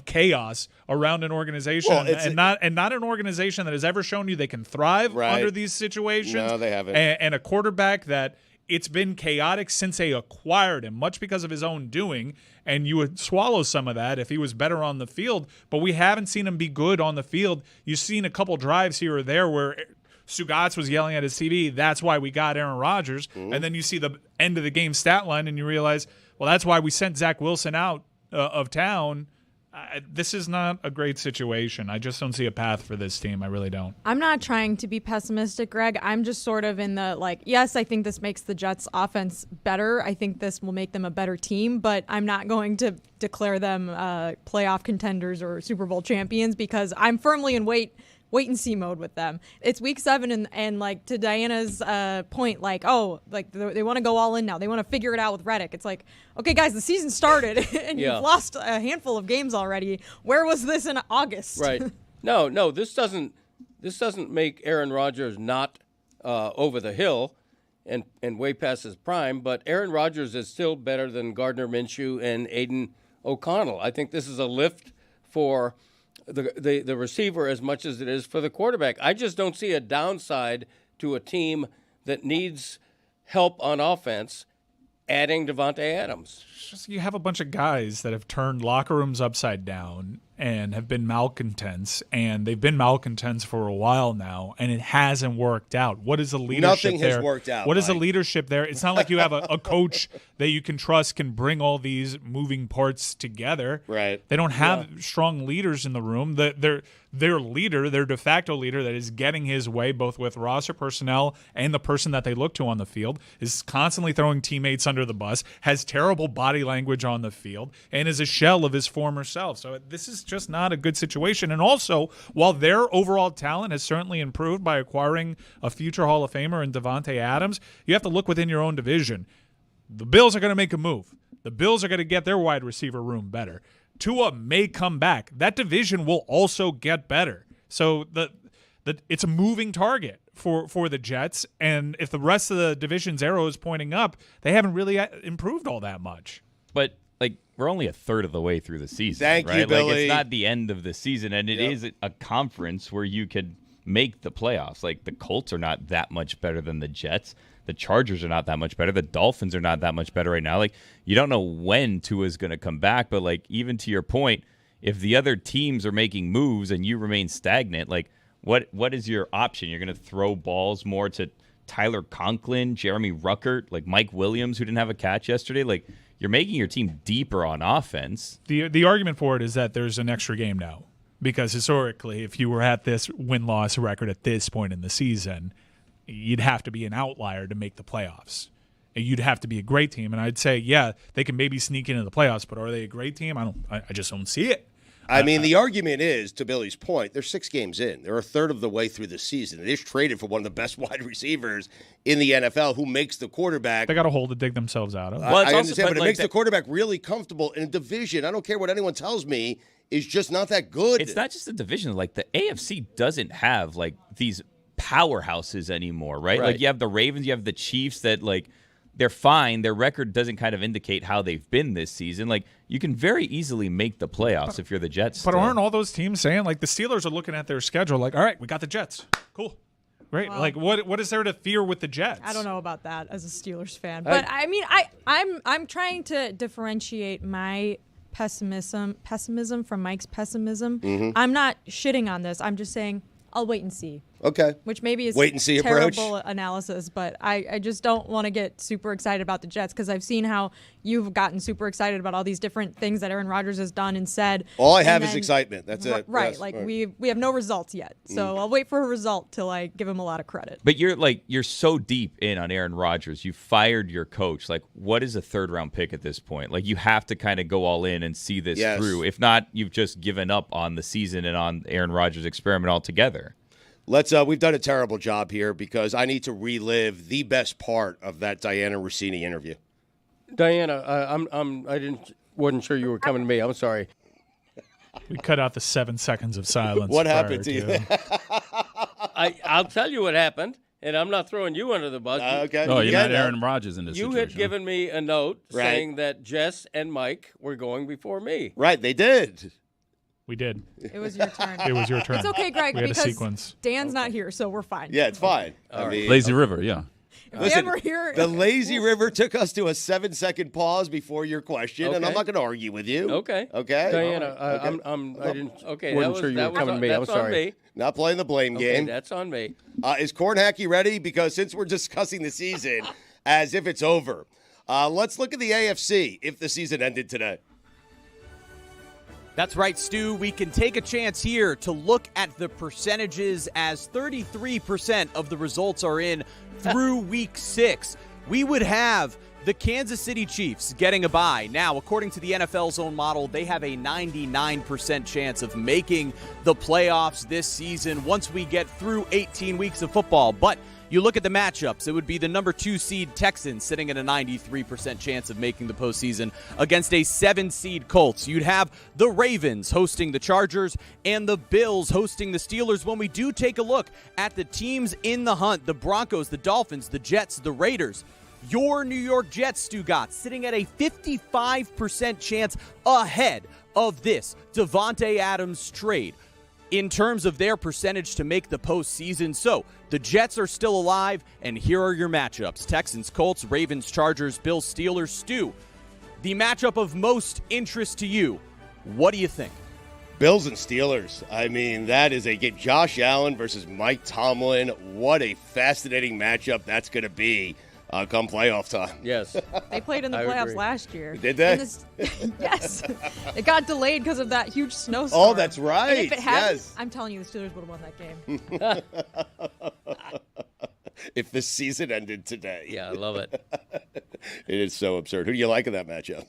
chaos around an organization, and not an organization that has ever shown you they can thrive under these situations. No, they haven't. And a quarterback that it's been chaotic since they acquired him, much because of his own doing, and you would swallow some of that if he was better on the field, but we haven't seen him be good on the field. You've seen a couple drives here or there where Stugotz was yelling at his TV, that's why we got Aaron Rodgers. And then you see the end of the game stat line and you realize, well, that's why we sent Zach Wilson out of town. This is not a great situation. I just don't see a path for this team. I really don't. I'm not trying to be pessimistic, Greg. I'm just sort of in the, yes, I think this makes the Jets offense better. I think this will make them a better team, but I'm not going to declare them playoff contenders or Super Bowl champions because I'm firmly in wait and see mode with them. It's week 7 and like to Diana's point, they want to go all in now. They want to figure it out with Reddick. It's like, okay, guys, the season started and you've lost a handful of games already. Where was this in August? Right. No, this doesn't make Aaron Rodgers not over the hill and way past his prime, but Aaron Rodgers is still better than Gardner Minshew and Aiden O'Connell. I think this is a lift for the receiver as much as it is for the quarterback. I just don't see a downside to a team that needs help on offense adding Devonte Adams. Just, you have a bunch of guys that have turned locker rooms upside down and have been malcontents, and they've been malcontents for a while now, and it hasn't worked out. What is the leadership Nothing there? has worked out. What is the leadership there? It's not like you have a coach that you can trust can bring all these moving parts together. Right. They don't have strong leaders in the room. Their leader, their de facto leader that is getting his way both with roster personnel and the person that they look to on the field, is constantly throwing teammates under the bus, has terrible body language on the field, and is a shell of his former self. So this is just not a good situation. And also, while their overall talent has certainly improved by acquiring a future Hall of Famer in Devonte Adams, you have to look within your own division. The Bills are going to make a move. The Bills are going to get their wide receiver room better. Tua may come back. That division will also get better. So it's a moving target for the Jets. And if the rest of the division's arrow is pointing up, they haven't really improved all that much. But we're only a third of the way through the season. Thank you, right? Billy. It's not the end of the season, and it is a conference where you could make the playoffs. Like, the Colts are not that much better than the Jets. The Chargers are not that much better. The Dolphins are not that much better right now. Like, you don't know when Tua's going to come back, but even to your point, if the other teams are making moves and you remain stagnant, what is your option? You're going to throw balls more to Tyler Conklin, Jeremy Ruckert, Mike Williams, who didn't have a catch yesterday. You're making your team deeper on offense. The argument for it is that there's an extra game now, because historically, if you were at this win-loss record at this point in the season, you'd have to be an outlier to make the playoffs. You'd have to be a great team, and I'd say, they can maybe sneak into the playoffs, but are they a great team? I just don't see it. I mean, the argument is, to Billy's point, they're 6 games in. They're a third of the way through the season. They just traded for one of the best wide receivers in the NFL, who makes the quarterback. They got a hole to dig themselves out of. I understand, but it makes the quarterback really comfortable in a division. I don't care what anyone tells me, is just not that good. It's not just a division. The AFC doesn't have these powerhouses anymore, right? You have the Ravens, you have the Chiefs that they're fine. Their record doesn't kind of indicate how they've been this season. You can very easily make the playoffs if you're the Jets. But aren't all those teams saying, the Steelers are looking at their schedule all right, we got the Jets. Cool. Great. Well, what is there to fear with the Jets? I don't know about that as a Steelers fan. But I'm trying to differentiate my pessimism from Mike's pessimism. Mm-hmm. I'm not shitting on this. I'm just saying I'll wait and see. Okay. Which maybe is wait and see terrible approach. analysis, but I just don't want to get super excited about the Jets because I've seen how you've gotten super excited about all these different things that Aaron Rodgers has done and said. All I have is excitement. That's it. Right. Yes. We have no results yet. So I'll wait for a result till I give him a lot of credit. But you're so deep in on Aaron Rodgers. You fired your coach. What is a 3rd-round pick at this point? You have to kind of go all in and see this through. If not, you've just given up on the season and on Aaron Rodgers' experiment altogether. We've done a terrible job here because I need to relive the best part of that Diana Russini interview. Diana, wasn't sure you were coming to me. I'm sorry. We cut out the 7 seconds of silence. What happened to you? I'll tell you what happened, and I'm not throwing you under the bus. Okay. Oh, you're not Aaron Rodgers in this You situation. had given me a note Right. saying that Jess and Mike were going before me. Right, they did. We did. It was your turn. It was your turn. It's okay, Greg, We had a because sequence. Dan's not here, so we're fine. Yeah, it's fine. All I right. mean, Lazy River, yeah. If Dan were here, the lazy river took us to a 7-second pause before your question, and I'm Okay. not going to argue with you. Okay. Okay. Diana, Okay. I didn't. Okay, Wasn't that sure was, you that were coming was, to me. I'm that's sorry. on me. Not playing the blame Okay, game. that's on me. Is Kornhacky ready? Because since we're discussing the season as if it's over, let's look at the AFC if the season ended today. That's right, Stu. We can take a chance here to look at the percentages as 33% of the results are in through week 6. We would have the Kansas City Chiefs getting a bye. Now, according to the NFL's own model, they have a 99% chance of making the playoffs this season once we get through 18 weeks of football. But you look at the matchups, it would be the number 2 seed Texans sitting at a 93% chance of making the postseason against a 7 seed Colts. You'd have the Ravens hosting the Chargers and the Bills hosting the Steelers. When we do take a look at the teams in the hunt, the Broncos, the Dolphins, the Jets, the Raiders, your New York Jets, Stugotz, sitting at a 55% chance ahead of this Devonte Adams trade in terms of their percentage to make the postseason. So the Jets are still alive, and here are your matchups. Texans, Colts, Ravens, Chargers, Bills, Steelers. Stu, the matchup of most interest to you, what do you think? Bills and Steelers. I mean, that is a game. Josh Allen versus Mike Tomlin. What a fascinating matchup that's going to be come playoff time. Yes. they played in the I playoffs agree. last year. Did they? Yes. It got delayed because of that huge snowstorm. Oh, that's right. And if it hadn't, Yes. I'm telling you, the Steelers would have won that game. If the season ended today. Yeah, I love it. It is so absurd. Who do you like in that matchup?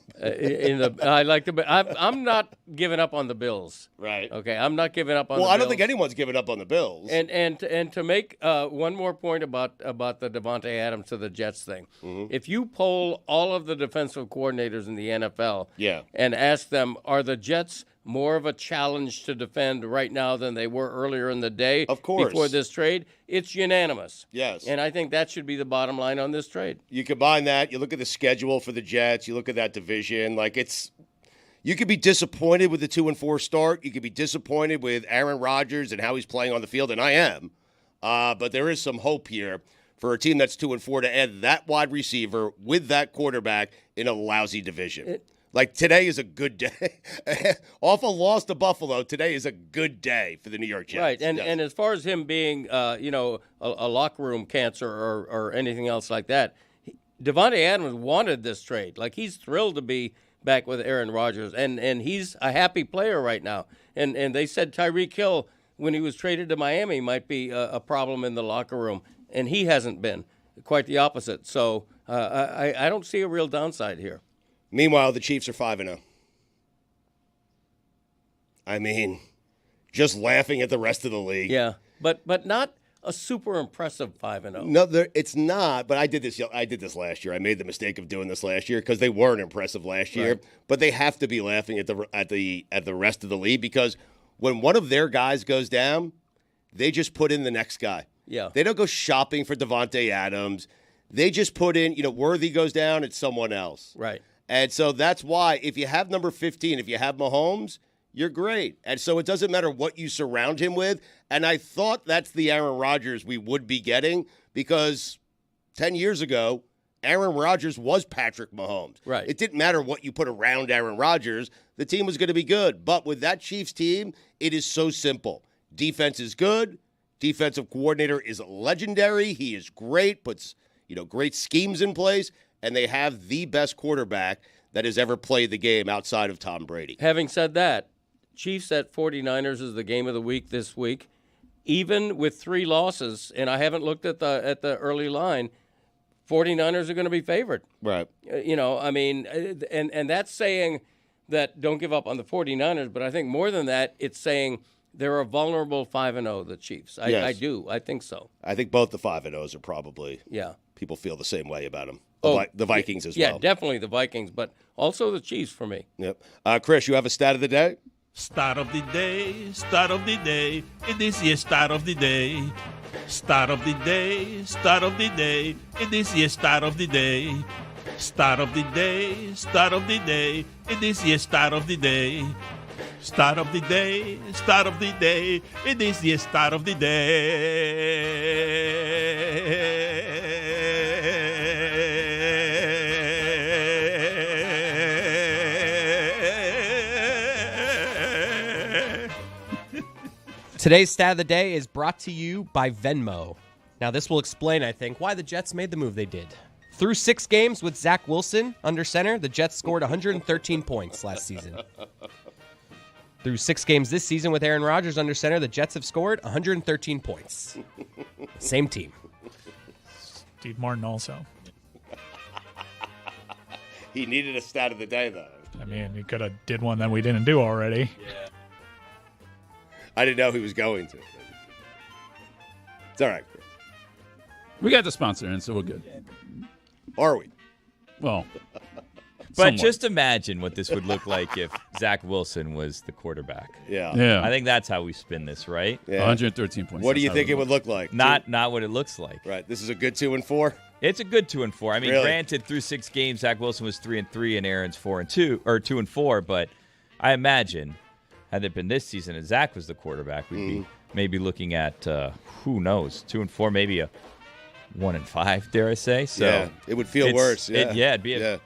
I like the. I'm not giving up on the Bills. Right. Okay, I'm not giving up on. Well, the I don't Bills. think anyone's given up on the Bills. And to make one more point about the Devonte Adams to the Jets thing, if you poll all of the defensive coordinators in the NFL, and ask them, are the Jets more of a challenge to defend right now than they were earlier in the day? Of course. Before this trade, it's unanimous. Yes. And I think that should be the bottom line on this trade. You combine that, you look at the schedule for the Jets, you look at that division, you could be disappointed with the 2-4 start. You could be disappointed with Aaron Rodgers and how he's playing on the field, and I am. But there is some hope here for a team that's 2-4 to add that wide receiver with that quarterback in a lousy division. Today is a good day. Off a loss to Buffalo, today is a good day for the New York Jets. Right, and as far as him being, a locker room cancer or anything else like that, Devonte Adams wanted this trade. He's thrilled to be back with Aaron Rodgers, and he's a happy player right now. And they said Tyreek Hill, when he was traded to Miami, might be a problem in the locker room, and he hasn't been. Quite the opposite. So I don't see a real downside here. Meanwhile, the Chiefs are 5-0. I mean, just laughing at the rest of the league. Yeah, but not a super impressive 5-0. No, it's not. But I did this last year. I made the mistake of doing this last year because they weren't impressive last year. Right. But they have to be laughing at the rest of the league because when one of their guys goes down, they just put in the next guy. Yeah, they don't go shopping for Devonte Adams. They just put in. Worthy goes down, it's someone else. Right. And so that's why if you have number 15, if you have Mahomes, you're great. And so it doesn't matter what you surround him with. And I thought that's the Aaron Rodgers we would be getting because 10 years ago, Aaron Rodgers was Patrick Mahomes. Right. It didn't matter what you put around Aaron Rodgers. The team was going to be good. But with that Chiefs team, it is so simple. Defense is good. Defensive coordinator is legendary. He is great, puts great schemes in place. And they have the best quarterback that has ever played the game outside of Tom Brady. Having said that, Chiefs at 49ers is the game of the week this week. Even with 3 losses, and I haven't looked at the early line, 49ers are going to be favored. Right. And that's saying that don't give up on the 49ers, but I think more than that, it's saying they're a vulnerable 5-0, the Chiefs. Yes. I do. I think so. I think both the 5-0s are probably. Yeah. People feel the same way about them. The Vikings as well. Yeah, definitely the Vikings, but also the Chiefs for me. Yep. Chris, you have a stat of the day? Start of the day, start of the day. It is the start of the day. Start of the day, start of the day. It is the start of the day. Start of the day, start of the day. It is the start of the day. Start of the day, start of the day. It is the start of the day. Today's stat of the day is brought to you by Venmo. Now, this will explain, I think, why the Jets made the move they did. Through 6 games with Zach Wilson under center, the Jets scored 113 points last season. Through 6 games this season with Aaron Rodgers under center, the Jets have scored 113 points. Same team. Steve Martin also. He needed a stat of the day, though. I mean, he could have did one that we didn't do already. Yeah. I didn't know he was going to. It's all right, Chris. We got the sponsor in, so we're good. Are we? Well, but somewhat. just imagine what this would look like if Zach Wilson was the quarterback. Yeah. I think that's how we spin this, right? Yeah. 113 points. What do you think it would look like? Not what it looks like. Right. This is a good 2-4. It's a good 2-4. I mean, Really? granted, through 6 games, Zach Wilson was 3-3 and Aaron's 4-2 or 2-4. But I imagine had it been this season and Zach was the quarterback, we'd be maybe looking at who knows, 2-4, maybe a 1-5, dare I say? So yeah, it would feel worse. Yeah, it'd be. And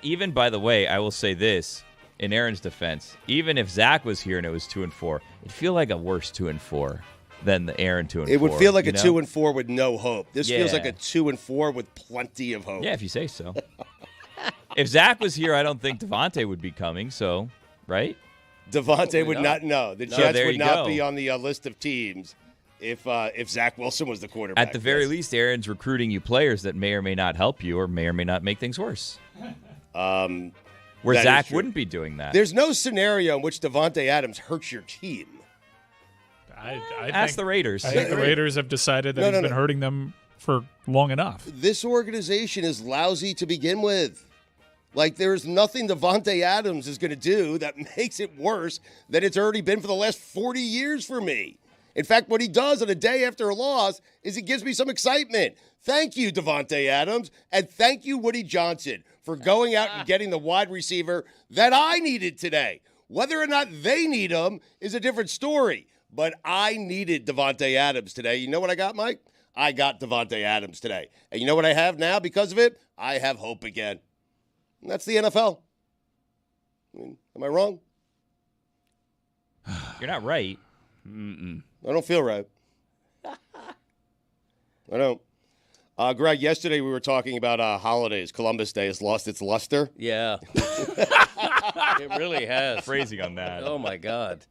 even by the way, I will say this in Aaron's defense: even if Zach was here and it was 2-4, it'd feel like a worse 2-4 than the Aaron 2-4. It would feel like a know? 2-4 with no hope. This feels like Yeah. a 2-4 with plenty of hope. Yeah, if you say so. If Zach was here, I don't think Devonte would be coming. So, right? Devonte would not know. The Jets there would you not go. be on the list of teams if Zach Wilson was the quarterback. At the very least, Aaron's recruiting you players that may or may not help you or may or may not make things worse. Where that Zach is true. wouldn't be doing that. There's no scenario in which Devonte Adams hurts your team. Ask the Raiders. I think the Raiders have decided that he's been hurting them for long enough. This organization is lousy to begin with. Like, there's nothing Devonte Adams is going to do that makes it worse than it's already been for the last 40 years for me. In fact, what he does on a day after a loss is it gives me some excitement. Thank you, Devonte Adams, and thank you, Woody Johnson, for going out and getting the wide receiver that I needed today. Whether or not they need him is a different story, but I needed Devonte Adams today. You know what I got, Mike? I got Devonte Adams today. And you know what I have now because of it? I have hope again. And that's the NFL. I mean, am I wrong? You're not right. Mm-mm. I don't feel right. I don't. Greg, yesterday we were talking about holidays. Columbus Day has lost its luster. Yeah. It really has. Phrasing on that. Oh, my God.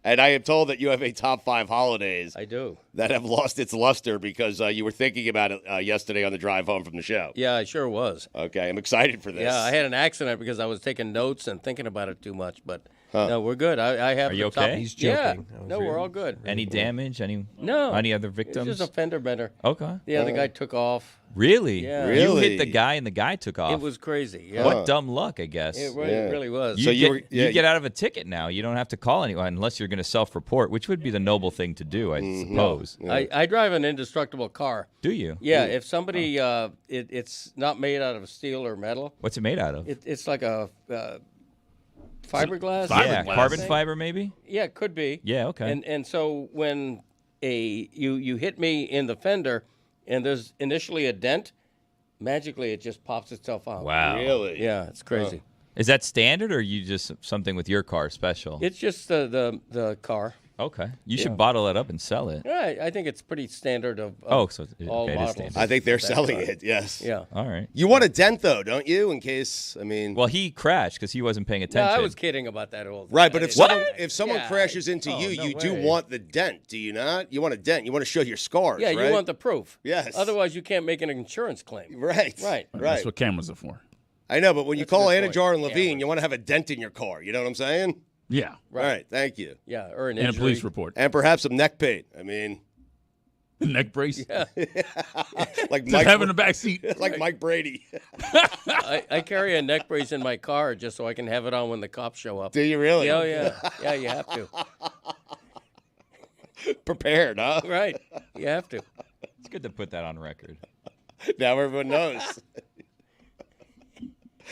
And I am told that you have a top 5 holidays. I do. That have lost its luster because you were thinking about it yesterday on the drive home from the show. Yeah, I sure was. Okay, I'm excited for this. Yeah, I had an accident because I was taking notes and thinking about it too much, but no, we're good. I have Are the you top. okay? He's joking. Yeah. No, we're all good. Any damage? Any other victims? It's just a fender bender. Okay. Yeah, the guy took off. Really? Yeah. You hit the guy and the guy took off. It was crazy. Yeah. What dumb luck, I guess. It really was. You get out of a ticket now. You don't have to call anyone unless you're going to self-report, which would be the noble thing to do, I suppose. I drive an indestructible car. Do you? Yeah. If somebody, it's not made out of steel or metal. What's it made out of? It's like a fiberglass. Yeah, carbon fiber maybe? Yeah, it could be. Yeah, okay. And so when you hit me in the fender and there's initially a dent, magically it just pops itself out. Wow. Really? Yeah, it's crazy. Is that standard or you just something with your car special? It's just the car. Okay. You should bottle that up and sell it. Yeah, I think it's pretty standard of so all it is models. standard. I think they're That selling car. it, yes. Yeah. All right. You want a dent, though, don't you, in case, I mean... Well, he crashed because he wasn't paying No, attention. I was kidding about that whole thing. Right, but I if didn't- someone Yeah. crashes into you, no you do way. want the dent, do you not? You want a dent. You want to show your scars, Yeah, right? you want the proof. Yes. Otherwise, you can't make an insurance claim. Right. Right. That's what cameras are for. I know, but when you That's a call good Anajar and point. Levine, you want to have a dent in your car. You know what I'm saying? Yeah. Right. All right, thank you. Yeah, or an And a injury. police report. And perhaps some neck pain. I mean, Neck brace. Yeah. Like Just have in the back seat. Like Mike Brady. I carry a neck brace in my car just so I can have it on when the cops show up. Do you really? Oh, yeah. Yeah, you have to. Prepared, huh? Right. You have to. It's good to put that on record. Now everyone knows.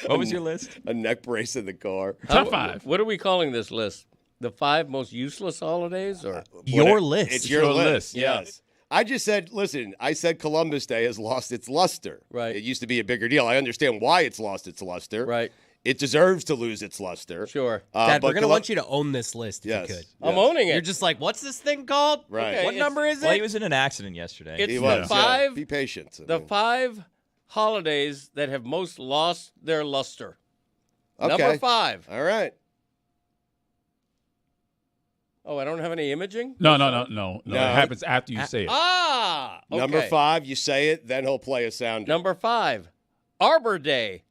What was your list? A neck brace in the car. Top 5. What are we calling this list? The 5 most useless holidays, or Your list. It's your list. Yeah. Yes. I just said, listen, I said Columbus Day has lost its luster. Right. It used to be a bigger deal. I understand why it's lost its luster. Right. It deserves to lose its luster. Sure. Dad, but we're going to want you to own this list if Yes. you could. I'm owning it. You're just like, what's this thing called? Right. Okay, What it's- number is Well, he it? was in an accident yesterday. It's He the was, yeah. 5. Be patient. The 5 holidays that have most lost their luster. Okay. Number 5. All right. Oh, I don't have any imaging? No. It No. happens after you say it. Ah! Okay. Number 5, you say it, then he'll play a sound. Number 5, Arbor Day.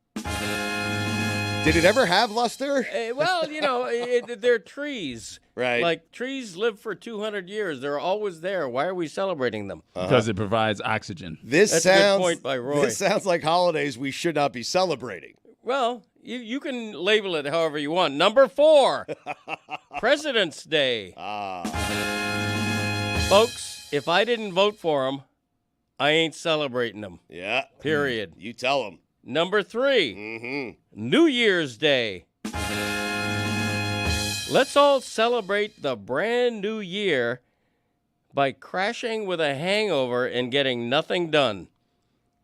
Did it ever have luster? Well, they're trees. Right. Like, trees live for 200 years. They're always there. Why are we celebrating them? Because it provides oxygen. This That's a good sounds point by Roy. This sounds like holidays we should not be celebrating. Well, you can label it however you want. Number 4, President's Day. Folks, if I didn't vote for them, I ain't celebrating them. Yeah. Period. You tell them. Number 3, New Year's Day. Let's all celebrate the brand new year by crashing with a hangover and getting nothing done.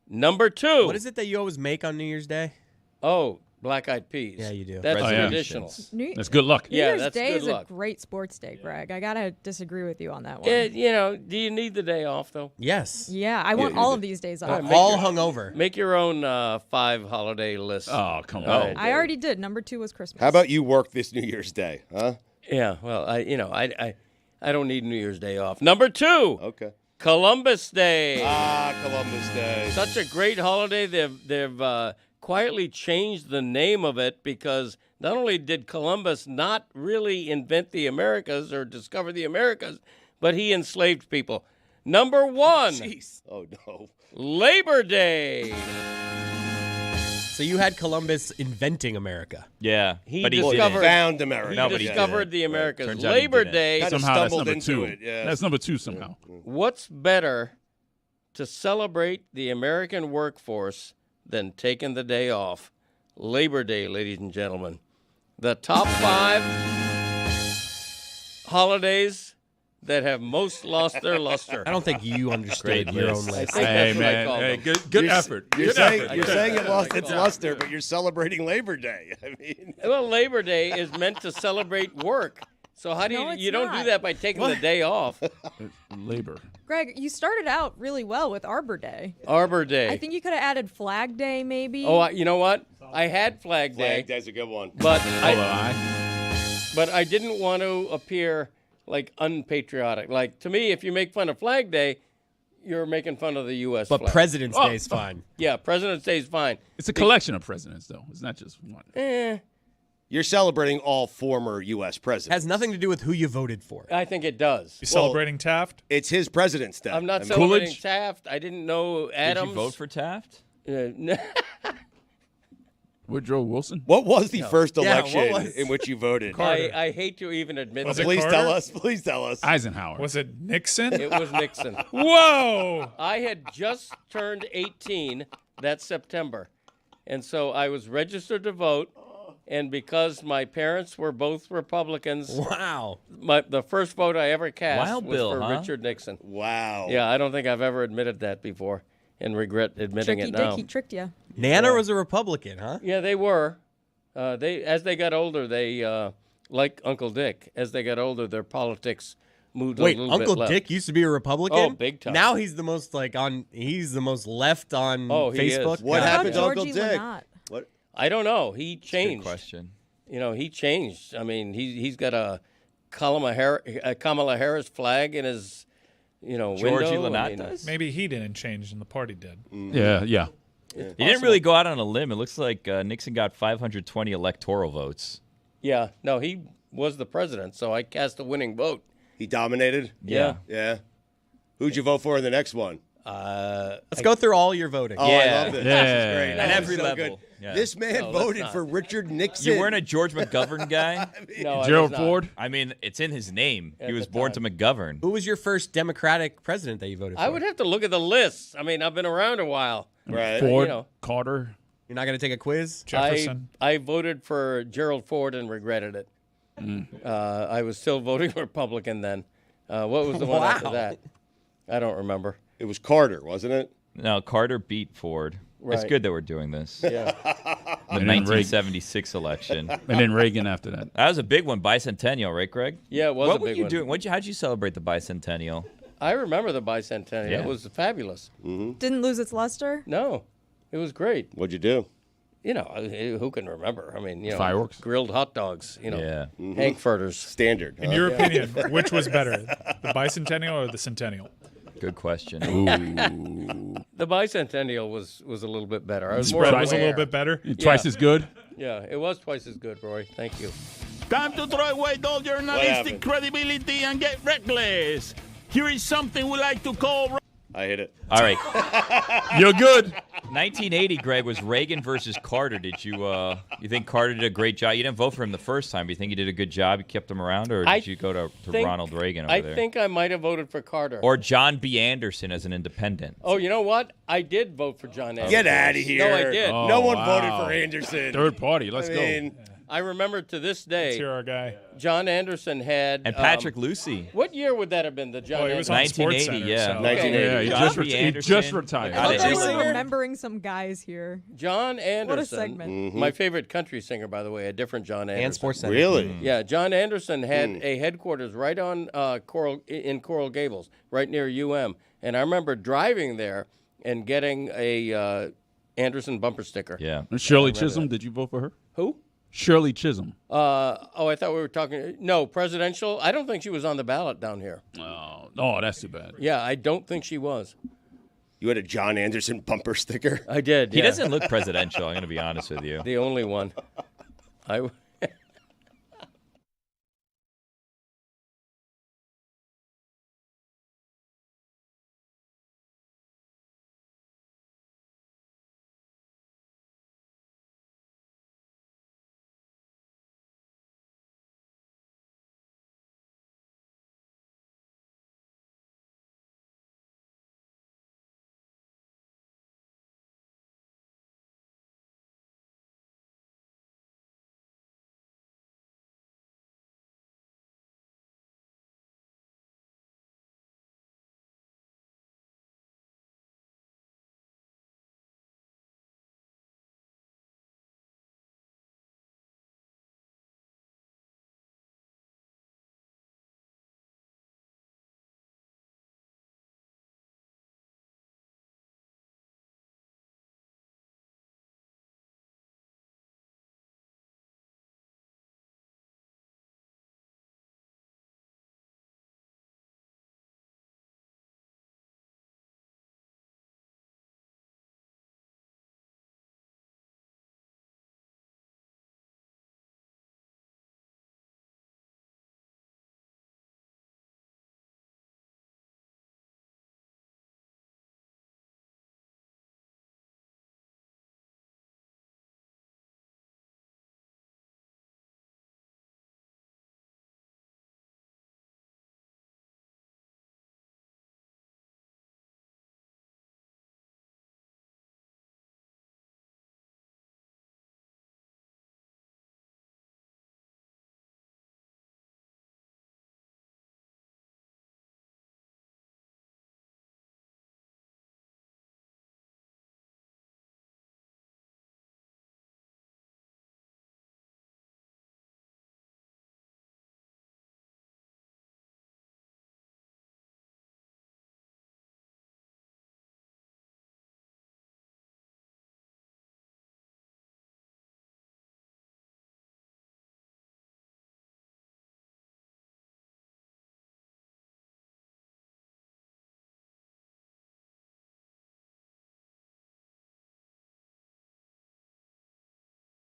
Number 2. What is it that you always make on New Year's Day? Oh, black-eyed peas. Yeah, you do. That's Oh, yeah. traditional. That's good luck. New Yeah, Year's that's Day good is luck. a great sports day, Greg. I gotta disagree with you on that one. Do you need the day off, though? Yes. Yeah, I want all of these days off. All hungover. Make your own 5 holiday list. Oh, come on. Right. I already did. Number 2 was Christmas. How about you work this New Year's Day, huh? Yeah, well, I don't need New Year's Day off. Number 2, Okay. Columbus Day. Columbus Day. Such a great holiday. They've quietly changed the name of it because not only did Columbus not really invent the Americas or discover the Americas, but he enslaved people. Number 1, Jeez. Oh, no. Labor Day. So you had Columbus inventing America. Yeah. He but he discovered- didn't. Found America. He discovered the Americas. Turns out he Labor didn't. Day. Kinda Somehow that's stumbled number into 2. it, yeah. That's number 2 somehow. What's better to celebrate the American workforce than taking the day off? Labor Day, ladies and gentlemen. The top 5 holidays that have most lost their luster. I don't think you understood Great your list. own I list. think Hey, that's what I man. call Hey, them. good effort. You're Good saying, effort. you're saying it lost its Yeah. luster, but you're celebrating Labor Day. I mean, Well, Labor Day is meant to celebrate work. So how do No, you it's don't do not. that by taking the day off? Labor. Greg, you started out really well with Arbor Day. Arbor Day. I think you could have added Flag Day, maybe. Oh, you know what? I had Flag Day, Flag Day's a good one. but Although I didn't want to appear like unpatriotic. Like, to me, if you make fun of Flag Day, you're making fun of the U.S. But flag. President's Day is fine. Yeah, President's Day is fine. it's a collection of presidents, though. It's not just one. You're celebrating all former U.S. presidents. Has nothing to do with who you voted for. I think it does. You celebrating Taft? It's his President's Day. I'm not I mean, celebrating Coolidge? Taft. I didn't know Adams. Did you vote for Taft? No. Woodrow Wilson? What was the first Yeah, what election was- in which you voted? I hate to even admit Was that. it Please Carter? tell us. Please tell us. Eisenhower. Was it Nixon? It was Nixon. Whoa! I had just turned 18 that September. And so I was registered to vote. And because my parents were both Republicans, Wow. the first vote I ever cast Wild was Bill, for huh? Richard Nixon. Wow. Yeah, I don't think I've ever admitted that before and regret admitting Tricky it now. Dick, he tricked you. Nana was a Republican, huh? Yeah, they were. As they got older, they like Uncle Dick. As they got older, their politics moved Wait, a little Uncle bit left. Dick used to be a Republican? Oh, big time. Now he's the most he's the most left on he is. Facebook. What How happened about to Uncle Georgie Dick? Lynott? What? I don't know. He Good changed. question. He changed. I mean, he's got a Kamala Harris flag in his, Georgie window. Lynott does? Maybe he didn't change and the party did. Yeah. He didn't really go out on a limb. It looks like Nixon got 520 electoral votes. Yeah. No, he was the president, so I cast a winning vote. He dominated? Yeah. Yeah. Who'd you vote for in the next one? Let's go through all your voting. Oh, I love this. Yeah. This is great. At This every is so level. good. Yeah. This man voted for Richard Nixon. You weren't a George McGovern guy? No, Gerald Ford. I mean, it's in his name. At He was the born time. to McGovern. Who was your first Democratic president that you voted for? I would have to look at the list. I mean, I've been around a while. Right. Ford, You know. Carter, You're not going to take a quiz? Jefferson. I voted for Gerald Ford and regretted it. I was still voting Republican then. What was the one after that? I don't remember. It was Carter, wasn't it? No, Carter beat Ford. It's Right. good that we're doing this. Yeah. The 1976 election. And then Reagan after that. That was a big one, bicentennial, right, Greg? Yeah, it was what a were big you one. doing? How'd you celebrate the bicentennial? I remember the bicentennial. Yeah. It was fabulous. Didn't lose its luster. No, it was great. What'd you do? You know, who can remember? I mean, you know, Fireworks. grilled hot dogs. You know, Yeah. Frankfurters. Standard. In your opinion, which was better, the bicentennial or the centennial? Good question. The bicentennial was a little bit better. I was Spread more was a aware. little bit better. Twice as good. Yeah, it was twice as good, Roy. Thank you. Time to throw away all journalistic happened? credibility and get reckless. Here is something we like to call. I hit it. All right. You're good. 1980, Greg, was Reagan versus Carter. Did you think Carter did a great job? You didn't vote for him the first time. Do you think he did a good job? You kept him around, or did you go to Ronald Reagan over there? I think I might have voted for Carter. Or John B. Anderson as an independent. Oh, you know what? I did vote for John Anderson. Get out of here. No, I did. No one voted for Anderson. Third party. Let's I go. mean, I remember to this day, Let's hear our guy. John Anderson had And Patrick Lucy. What year would that have been? The John Oh, he was Anderson. on 1980, SportsCenter. yeah. So. 1980. Yeah, he John just, B. he Anderson. just retired. Got it. I'm Illinois. really remembering some guys here. John Anderson. segment. My favorite country singer, by the way, a different John Anderson. And Sports Center. really? Yeah, John Anderson had a headquarters right on Coral Gables, right near UM. And I remember driving there and getting a Anderson bumper sticker. Yeah. And Shirley Chisholm, did you vote for her? Who? Shirley Chisholm. I thought we were talking. No, presidential. I don't think she was on the ballot down here. Oh, that's too bad. Yeah, I don't think she was. You had a John Anderson bumper sticker? I did. He yeah. doesn't look presidential, I'm going to be honest with you. The only one.